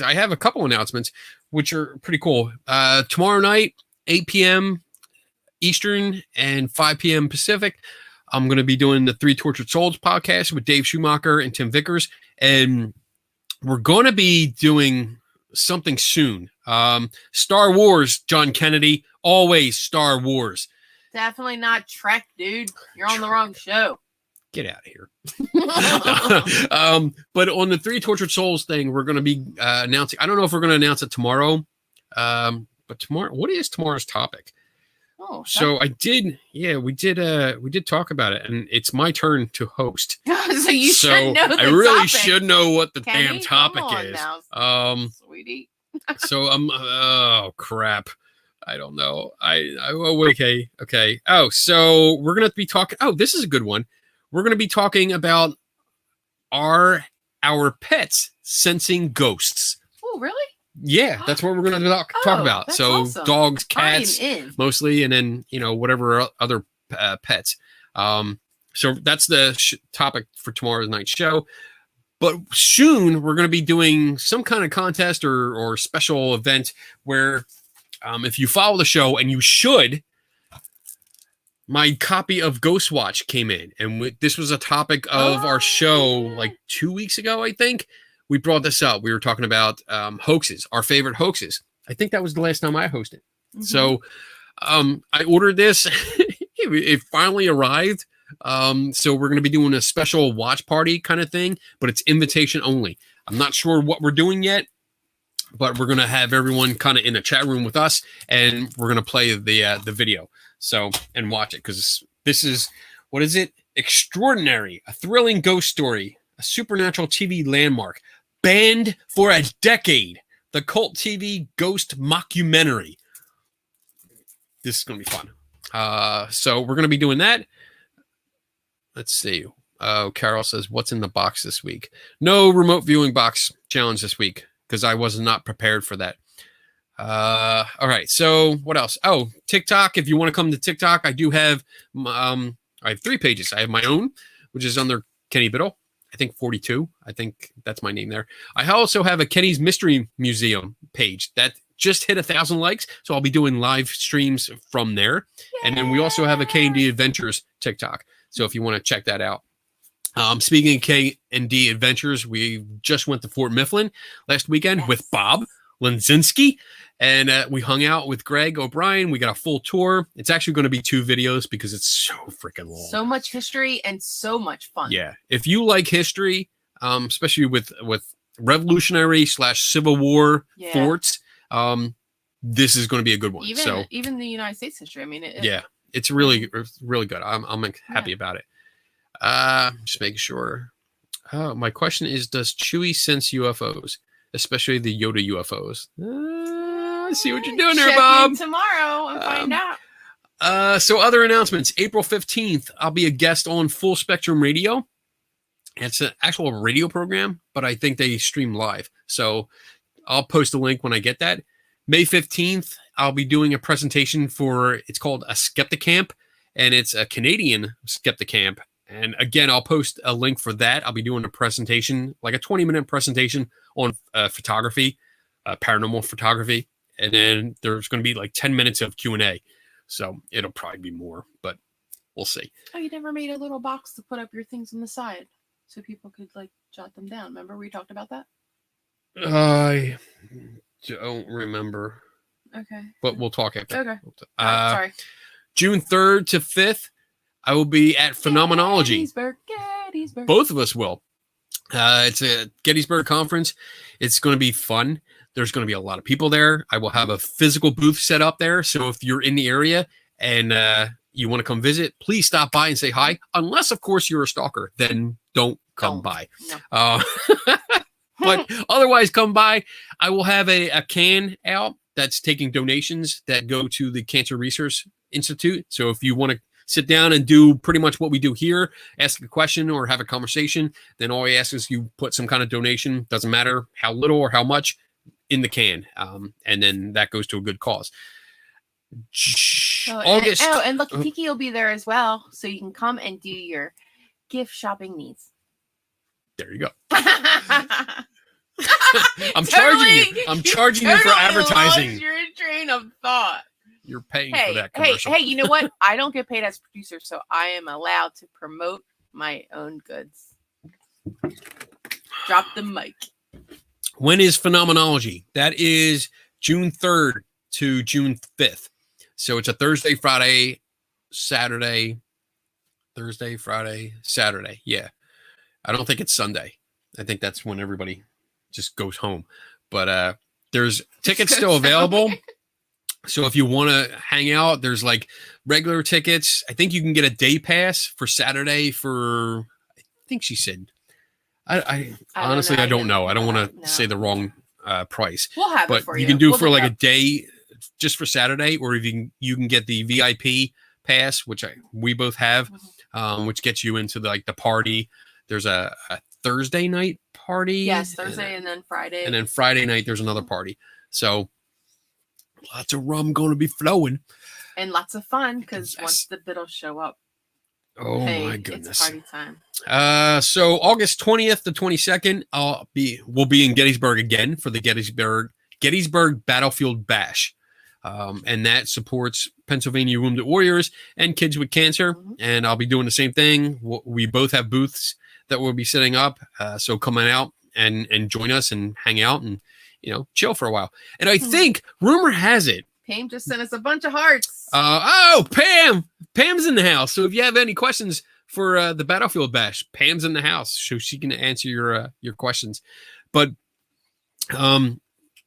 I have a couple announcements, which are pretty cool. Tomorrow night, 8 p.m. Eastern and 5 p.m. Pacific, I'm going to be doing the Three Tortured Souls podcast with Dave Schumacher and Tim Vickers. And we're going to be doing something soon. Star Wars, John Kennedy, always Star Wars. Definitely not Trek, dude. You're on the wrong show. Get out of here. But on the 3 Tortured Souls thing, we're going to be announcing. I don't know if we're going to announce it tomorrow. But tomorrow, what is tomorrow's topic? Oh, so I did. Yeah, we did talk about it, and it's my turn to host. So you should know. I really should know what the damn topic is. Now, sweetie. So oh crap. I don't know. Okay. Oh, so we're gonna be talking. Oh, this is a good one. We're gonna be talking about our pets sensing ghosts. Oh, really? Yeah, that's what we're going to talk about. So awesome. Dogs, cats, mostly, and then whatever other pets. So that's the topic for tomorrow's night show. But soon we're going to be doing some kind of contest or special event where, if you follow the show, and you should, my copy of Ghost Watch came in, and this was a topic of our show like 2 weeks ago, I think. We brought this up. We were talking about hoaxes, our favorite hoaxes. I think that was the last time I hosted. Mm-hmm. So I ordered this. It finally arrived. So we're going to be doing a special watch party kind of thing, but it's invitation only. I'm not sure what we're doing yet, but we're going to have everyone kind of in a chat room with us, and we're going to play the video. So, and watch it, because this is, what is it? Extraordinary, a thrilling ghost story, a supernatural TV landmark, banned for a decade, the cult TV ghost mockumentary. This is going to be fun. So we're going to be doing that. Let's see. Carol says, what's in the box this week? No remote viewing box challenge this week, because I was not prepared for that. All right. So what else? Oh, TikTok. If you want to come to TikTok, I do have, I have 3 pages. I have my own, which is under Kenny Biddle. I think 42. I think that's my name there. I also have a Kenny's Mystery Museum page that just hit 1,000 likes. So I'll be doing live streams from there. Yay! And then we also have a K&D Adventures TikTok. So if you want to check that out. Speaking of K&D Adventures, we just went to Fort Mifflin last weekend with Bob Lenzinski. And we hung out with Greg O'Brien. We got a full tour. It's actually going to be 2 videos because it's so freaking long. So much history and so much fun. Yeah. If you like history, especially with Revolutionary / Civil War forts, this is going to be a good one. Even the United States history. I mean, it's really, really good. I'm happy about it. Just making sure. My question is, does Chewie sense UFOs, especially the Yoda UFOs? I see what you're doing there, Bob. Tomorrow and find out. So other announcements. April 15th, I'll be a guest on Full Spectrum Radio. It's an actual radio program, but I think they stream live. So I'll post a link when I get that. May 15th, I'll be doing a presentation for, it's called a Skepticamp, and it's a Canadian Skepticamp. And again, I'll post a link for that. I'll be doing a presentation, like a 20-minute presentation on photography, paranormal photography. And then there's going to be like 10 minutes of Q&A. So it'll probably be more, but we'll see. Oh, you never made a little box to put up your things on the side so people could like jot them down. Remember we talked about that? I don't remember. Okay. But we'll talk after. Okay. Sorry. June 3rd to 5th, I will be at Phenomenology. Gettysburg. Both of us will. It's a Gettysburg conference. It's going to be fun. There's going to be a lot of people there. I will have a physical booth set up there. So if you're in the area and you want to come visit, please stop by and say hi. Unless, of course, you're a stalker. Then don't come by. No. But otherwise, come by. I will have a can out that's taking donations that go to the Cancer Research Institute. So if you want to sit down and do pretty much what we do here, ask a question or have a conversation, then all I ask is you put some kind of donation, doesn't matter how little or how much, in the can. And then that goes to a good cause. August. And Lucky Tiki will be there as well. So you can come and do your gift shopping needs. There you go. I'm charging you for advertising. Your train of thought. You're paying for that commercial. Hey, you know what? I don't get paid as producer, so I am allowed to promote my own goods. Drop the mic. When is Phenomenology? That is June 3rd to June 5th. So it's a Thursday, Friday, Saturday, Thursday, Friday, Saturday. Yeah. I don't think it's Sunday. I think that's when everybody just goes home. But there's tickets still available. So if you want to hang out, there's like regular tickets. I think you can get a day pass for Saturday for, I think she said, I honestly, I don't know. I don't want to say the wrong price. We'll have but it for you you. can do we'll for like a day just for Saturday, or if you can get the VIP pass, which we both have, which gets you into the party. There's a Thursday night party. Yes, Thursday and then Friday. And then Friday night there's another party. So lots of rum going to be flowing. And lots of fun because once the biddles show up. Oh my goodness. It's party time. So August 20th to 22nd, we'll be in Gettysburg again for the Gettysburg Battlefield Bash. And that supports Pennsylvania Wounded Warriors and Kids with Cancer. And I'll be doing the same thing. We both have booths that we'll be setting up. So come on out and join us and hang out and, chill for a while. And I think, rumor has it, Pam just sent us a bunch of hearts. Pam's in the house. So if you have any questions for the Battlefield Bash, Pam's in the house, so she can answer your questions. But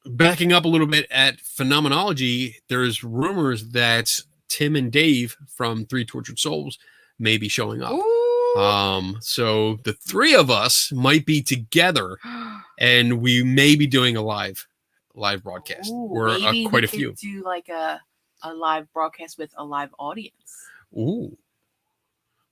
backing up a little bit at Phenomenology, there's rumors that Tim and Dave from Three Tortured Souls may be showing up. Ooh. So the three of us might be together, and we may be doing a live broadcast. Ooh, or quite a few. Do like a live broadcast with a live audience. Ooh.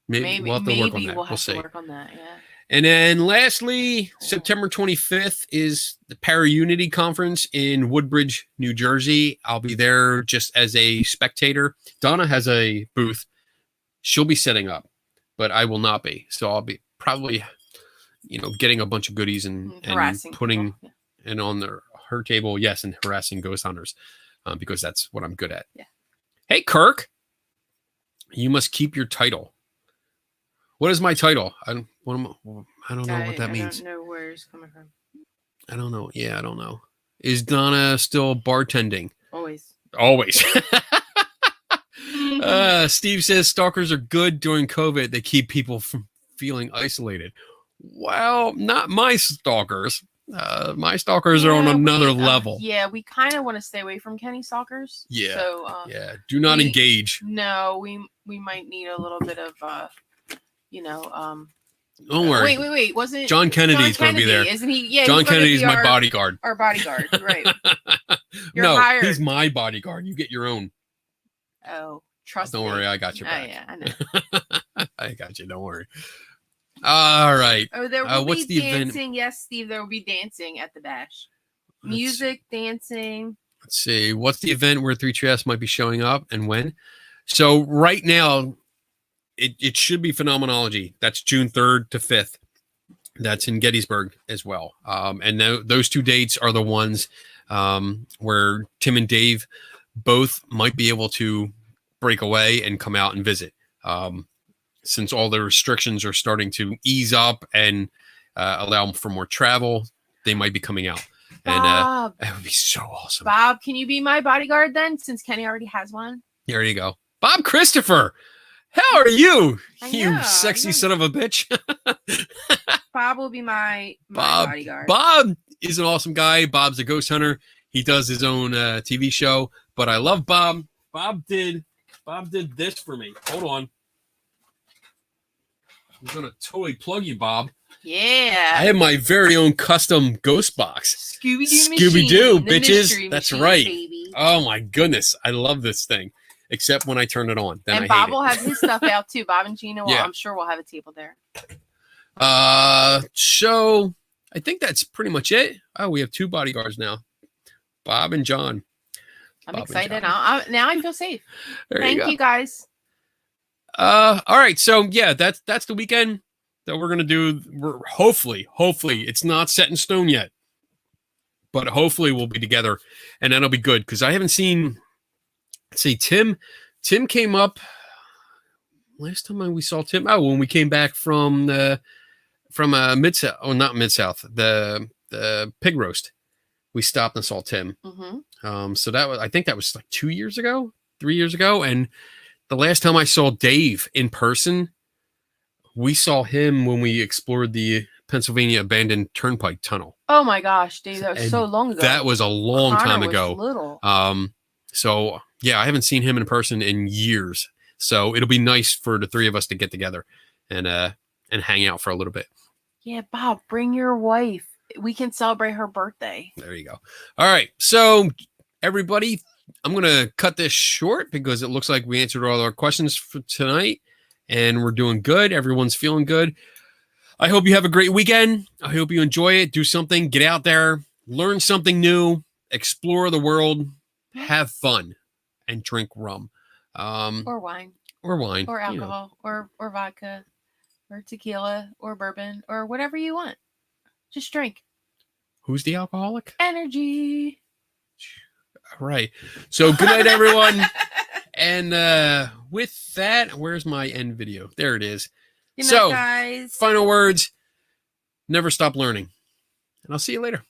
Maybe we'll have to work on that. We'll have to work on that, yeah. And then lastly, September 25th is the Para-Unity Conference in Woodbridge, New Jersey. I'll be there just as a spectator. Donna has a booth. She'll be setting up, but I will not be. So I'll be probably, getting a bunch of goodies and putting it on her table. Yes, and harassing ghost hunters because that's what I'm good at. Yeah. Hey, Kirk, you must keep your title. What is my title? I don't know what that means. I don't know where it's coming from. I don't know. Yeah, I don't know. Is Donna still bartending? Always. Steve says stalkers are good during COVID. They keep people from feeling isolated. Well, not my stalkers. My stalkers are on another level. Yeah, we kind of want to stay away from Kenny stalkers. Yeah. So, do not engage. No, we might need a little bit of Don't worry. Wait. Wasn't John Kennedy's going to be there? Isn't he? Yeah. John Kennedy's my bodyguard. Our bodyguard, right? No, hired. He's my bodyguard. You get your own. Oh, trust me. Don't worry, I got your back. Yeah, I know. I got you. Don't worry. All right. Oh, there will what's be the dancing. Event? Yes, Steve, there will be dancing at the bash. Music, dancing. Let's see. What's the event where 3TS might be showing up and when? So right now, it should be Phenomenology. That's June 3rd to 5th. That's in Gettysburg as well. And those two dates are the ones where Tim and Dave both might be able to break away and come out and visit. Since all the restrictions are starting to ease up and allow for more travel, they might be coming out. Bob, and that would be so awesome. Bob, can you be my bodyguard then, since Kenny already has one? There you go. Bob Christopher. How are you? You sexy son of a bitch. Bob will be my bodyguard. Bob is an awesome guy. Bob's a ghost hunter. He does his own TV show, but I love Bob. Bob did this for me. Hold on. I'm going to totally plug you, Bob. Yeah. I have my very own custom ghost box. Scooby-Doo, bitches. That's machine, right. Baby. Oh, my goodness. I love this thing. Except when I turn it on. Then and Bob will have his stuff out, too. Bob and Gina will. Yeah. I'm sure we'll have a table there. So I think that's pretty much it. Oh, we have two bodyguards now. Bob and John. I'm excited. Now I feel safe. Thank you, guys. All right. So yeah, that's the weekend that we're gonna do. We're hopefully it's not set in stone yet, but hopefully we'll be together, and that'll be good because I haven't seen. Let's see, Tim came up last time we saw Tim. Oh, when we came back from Mid-South. Oh, not Mid-South. The pig roast. We stopped and saw Tim. Mm-hmm. So I think that was like 2 years ago, 3 years ago, and the last time I saw Dave in person We saw him when we explored the Pennsylvania abandoned turnpike tunnel. Oh my gosh, Dave, that was so long ago. That was a long time was ago. Little. So yeah, I haven't seen him in person in years. So it'll be nice for the three of us to get together and hang out for a little bit. Yeah, Bob, bring your wife. We can celebrate her birthday. There you go. All right. So everybody, I'm going to cut this short because it looks like we answered all our questions for tonight and we're doing good. Everyone's feeling good. I hope you have a great weekend. I hope you enjoy it. Do something, get out there, learn something new, explore the world, have fun, and drink rum. Or wine. Or wine. Or alcohol. Or vodka. Or tequila. Or bourbon. Or whatever you want. Just drink. Who's the alcoholic? Energy. All right. So good night, everyone. And with that, where's my end video? There it is. Good night, guys. Final words. Never stop learning. And I'll see you later.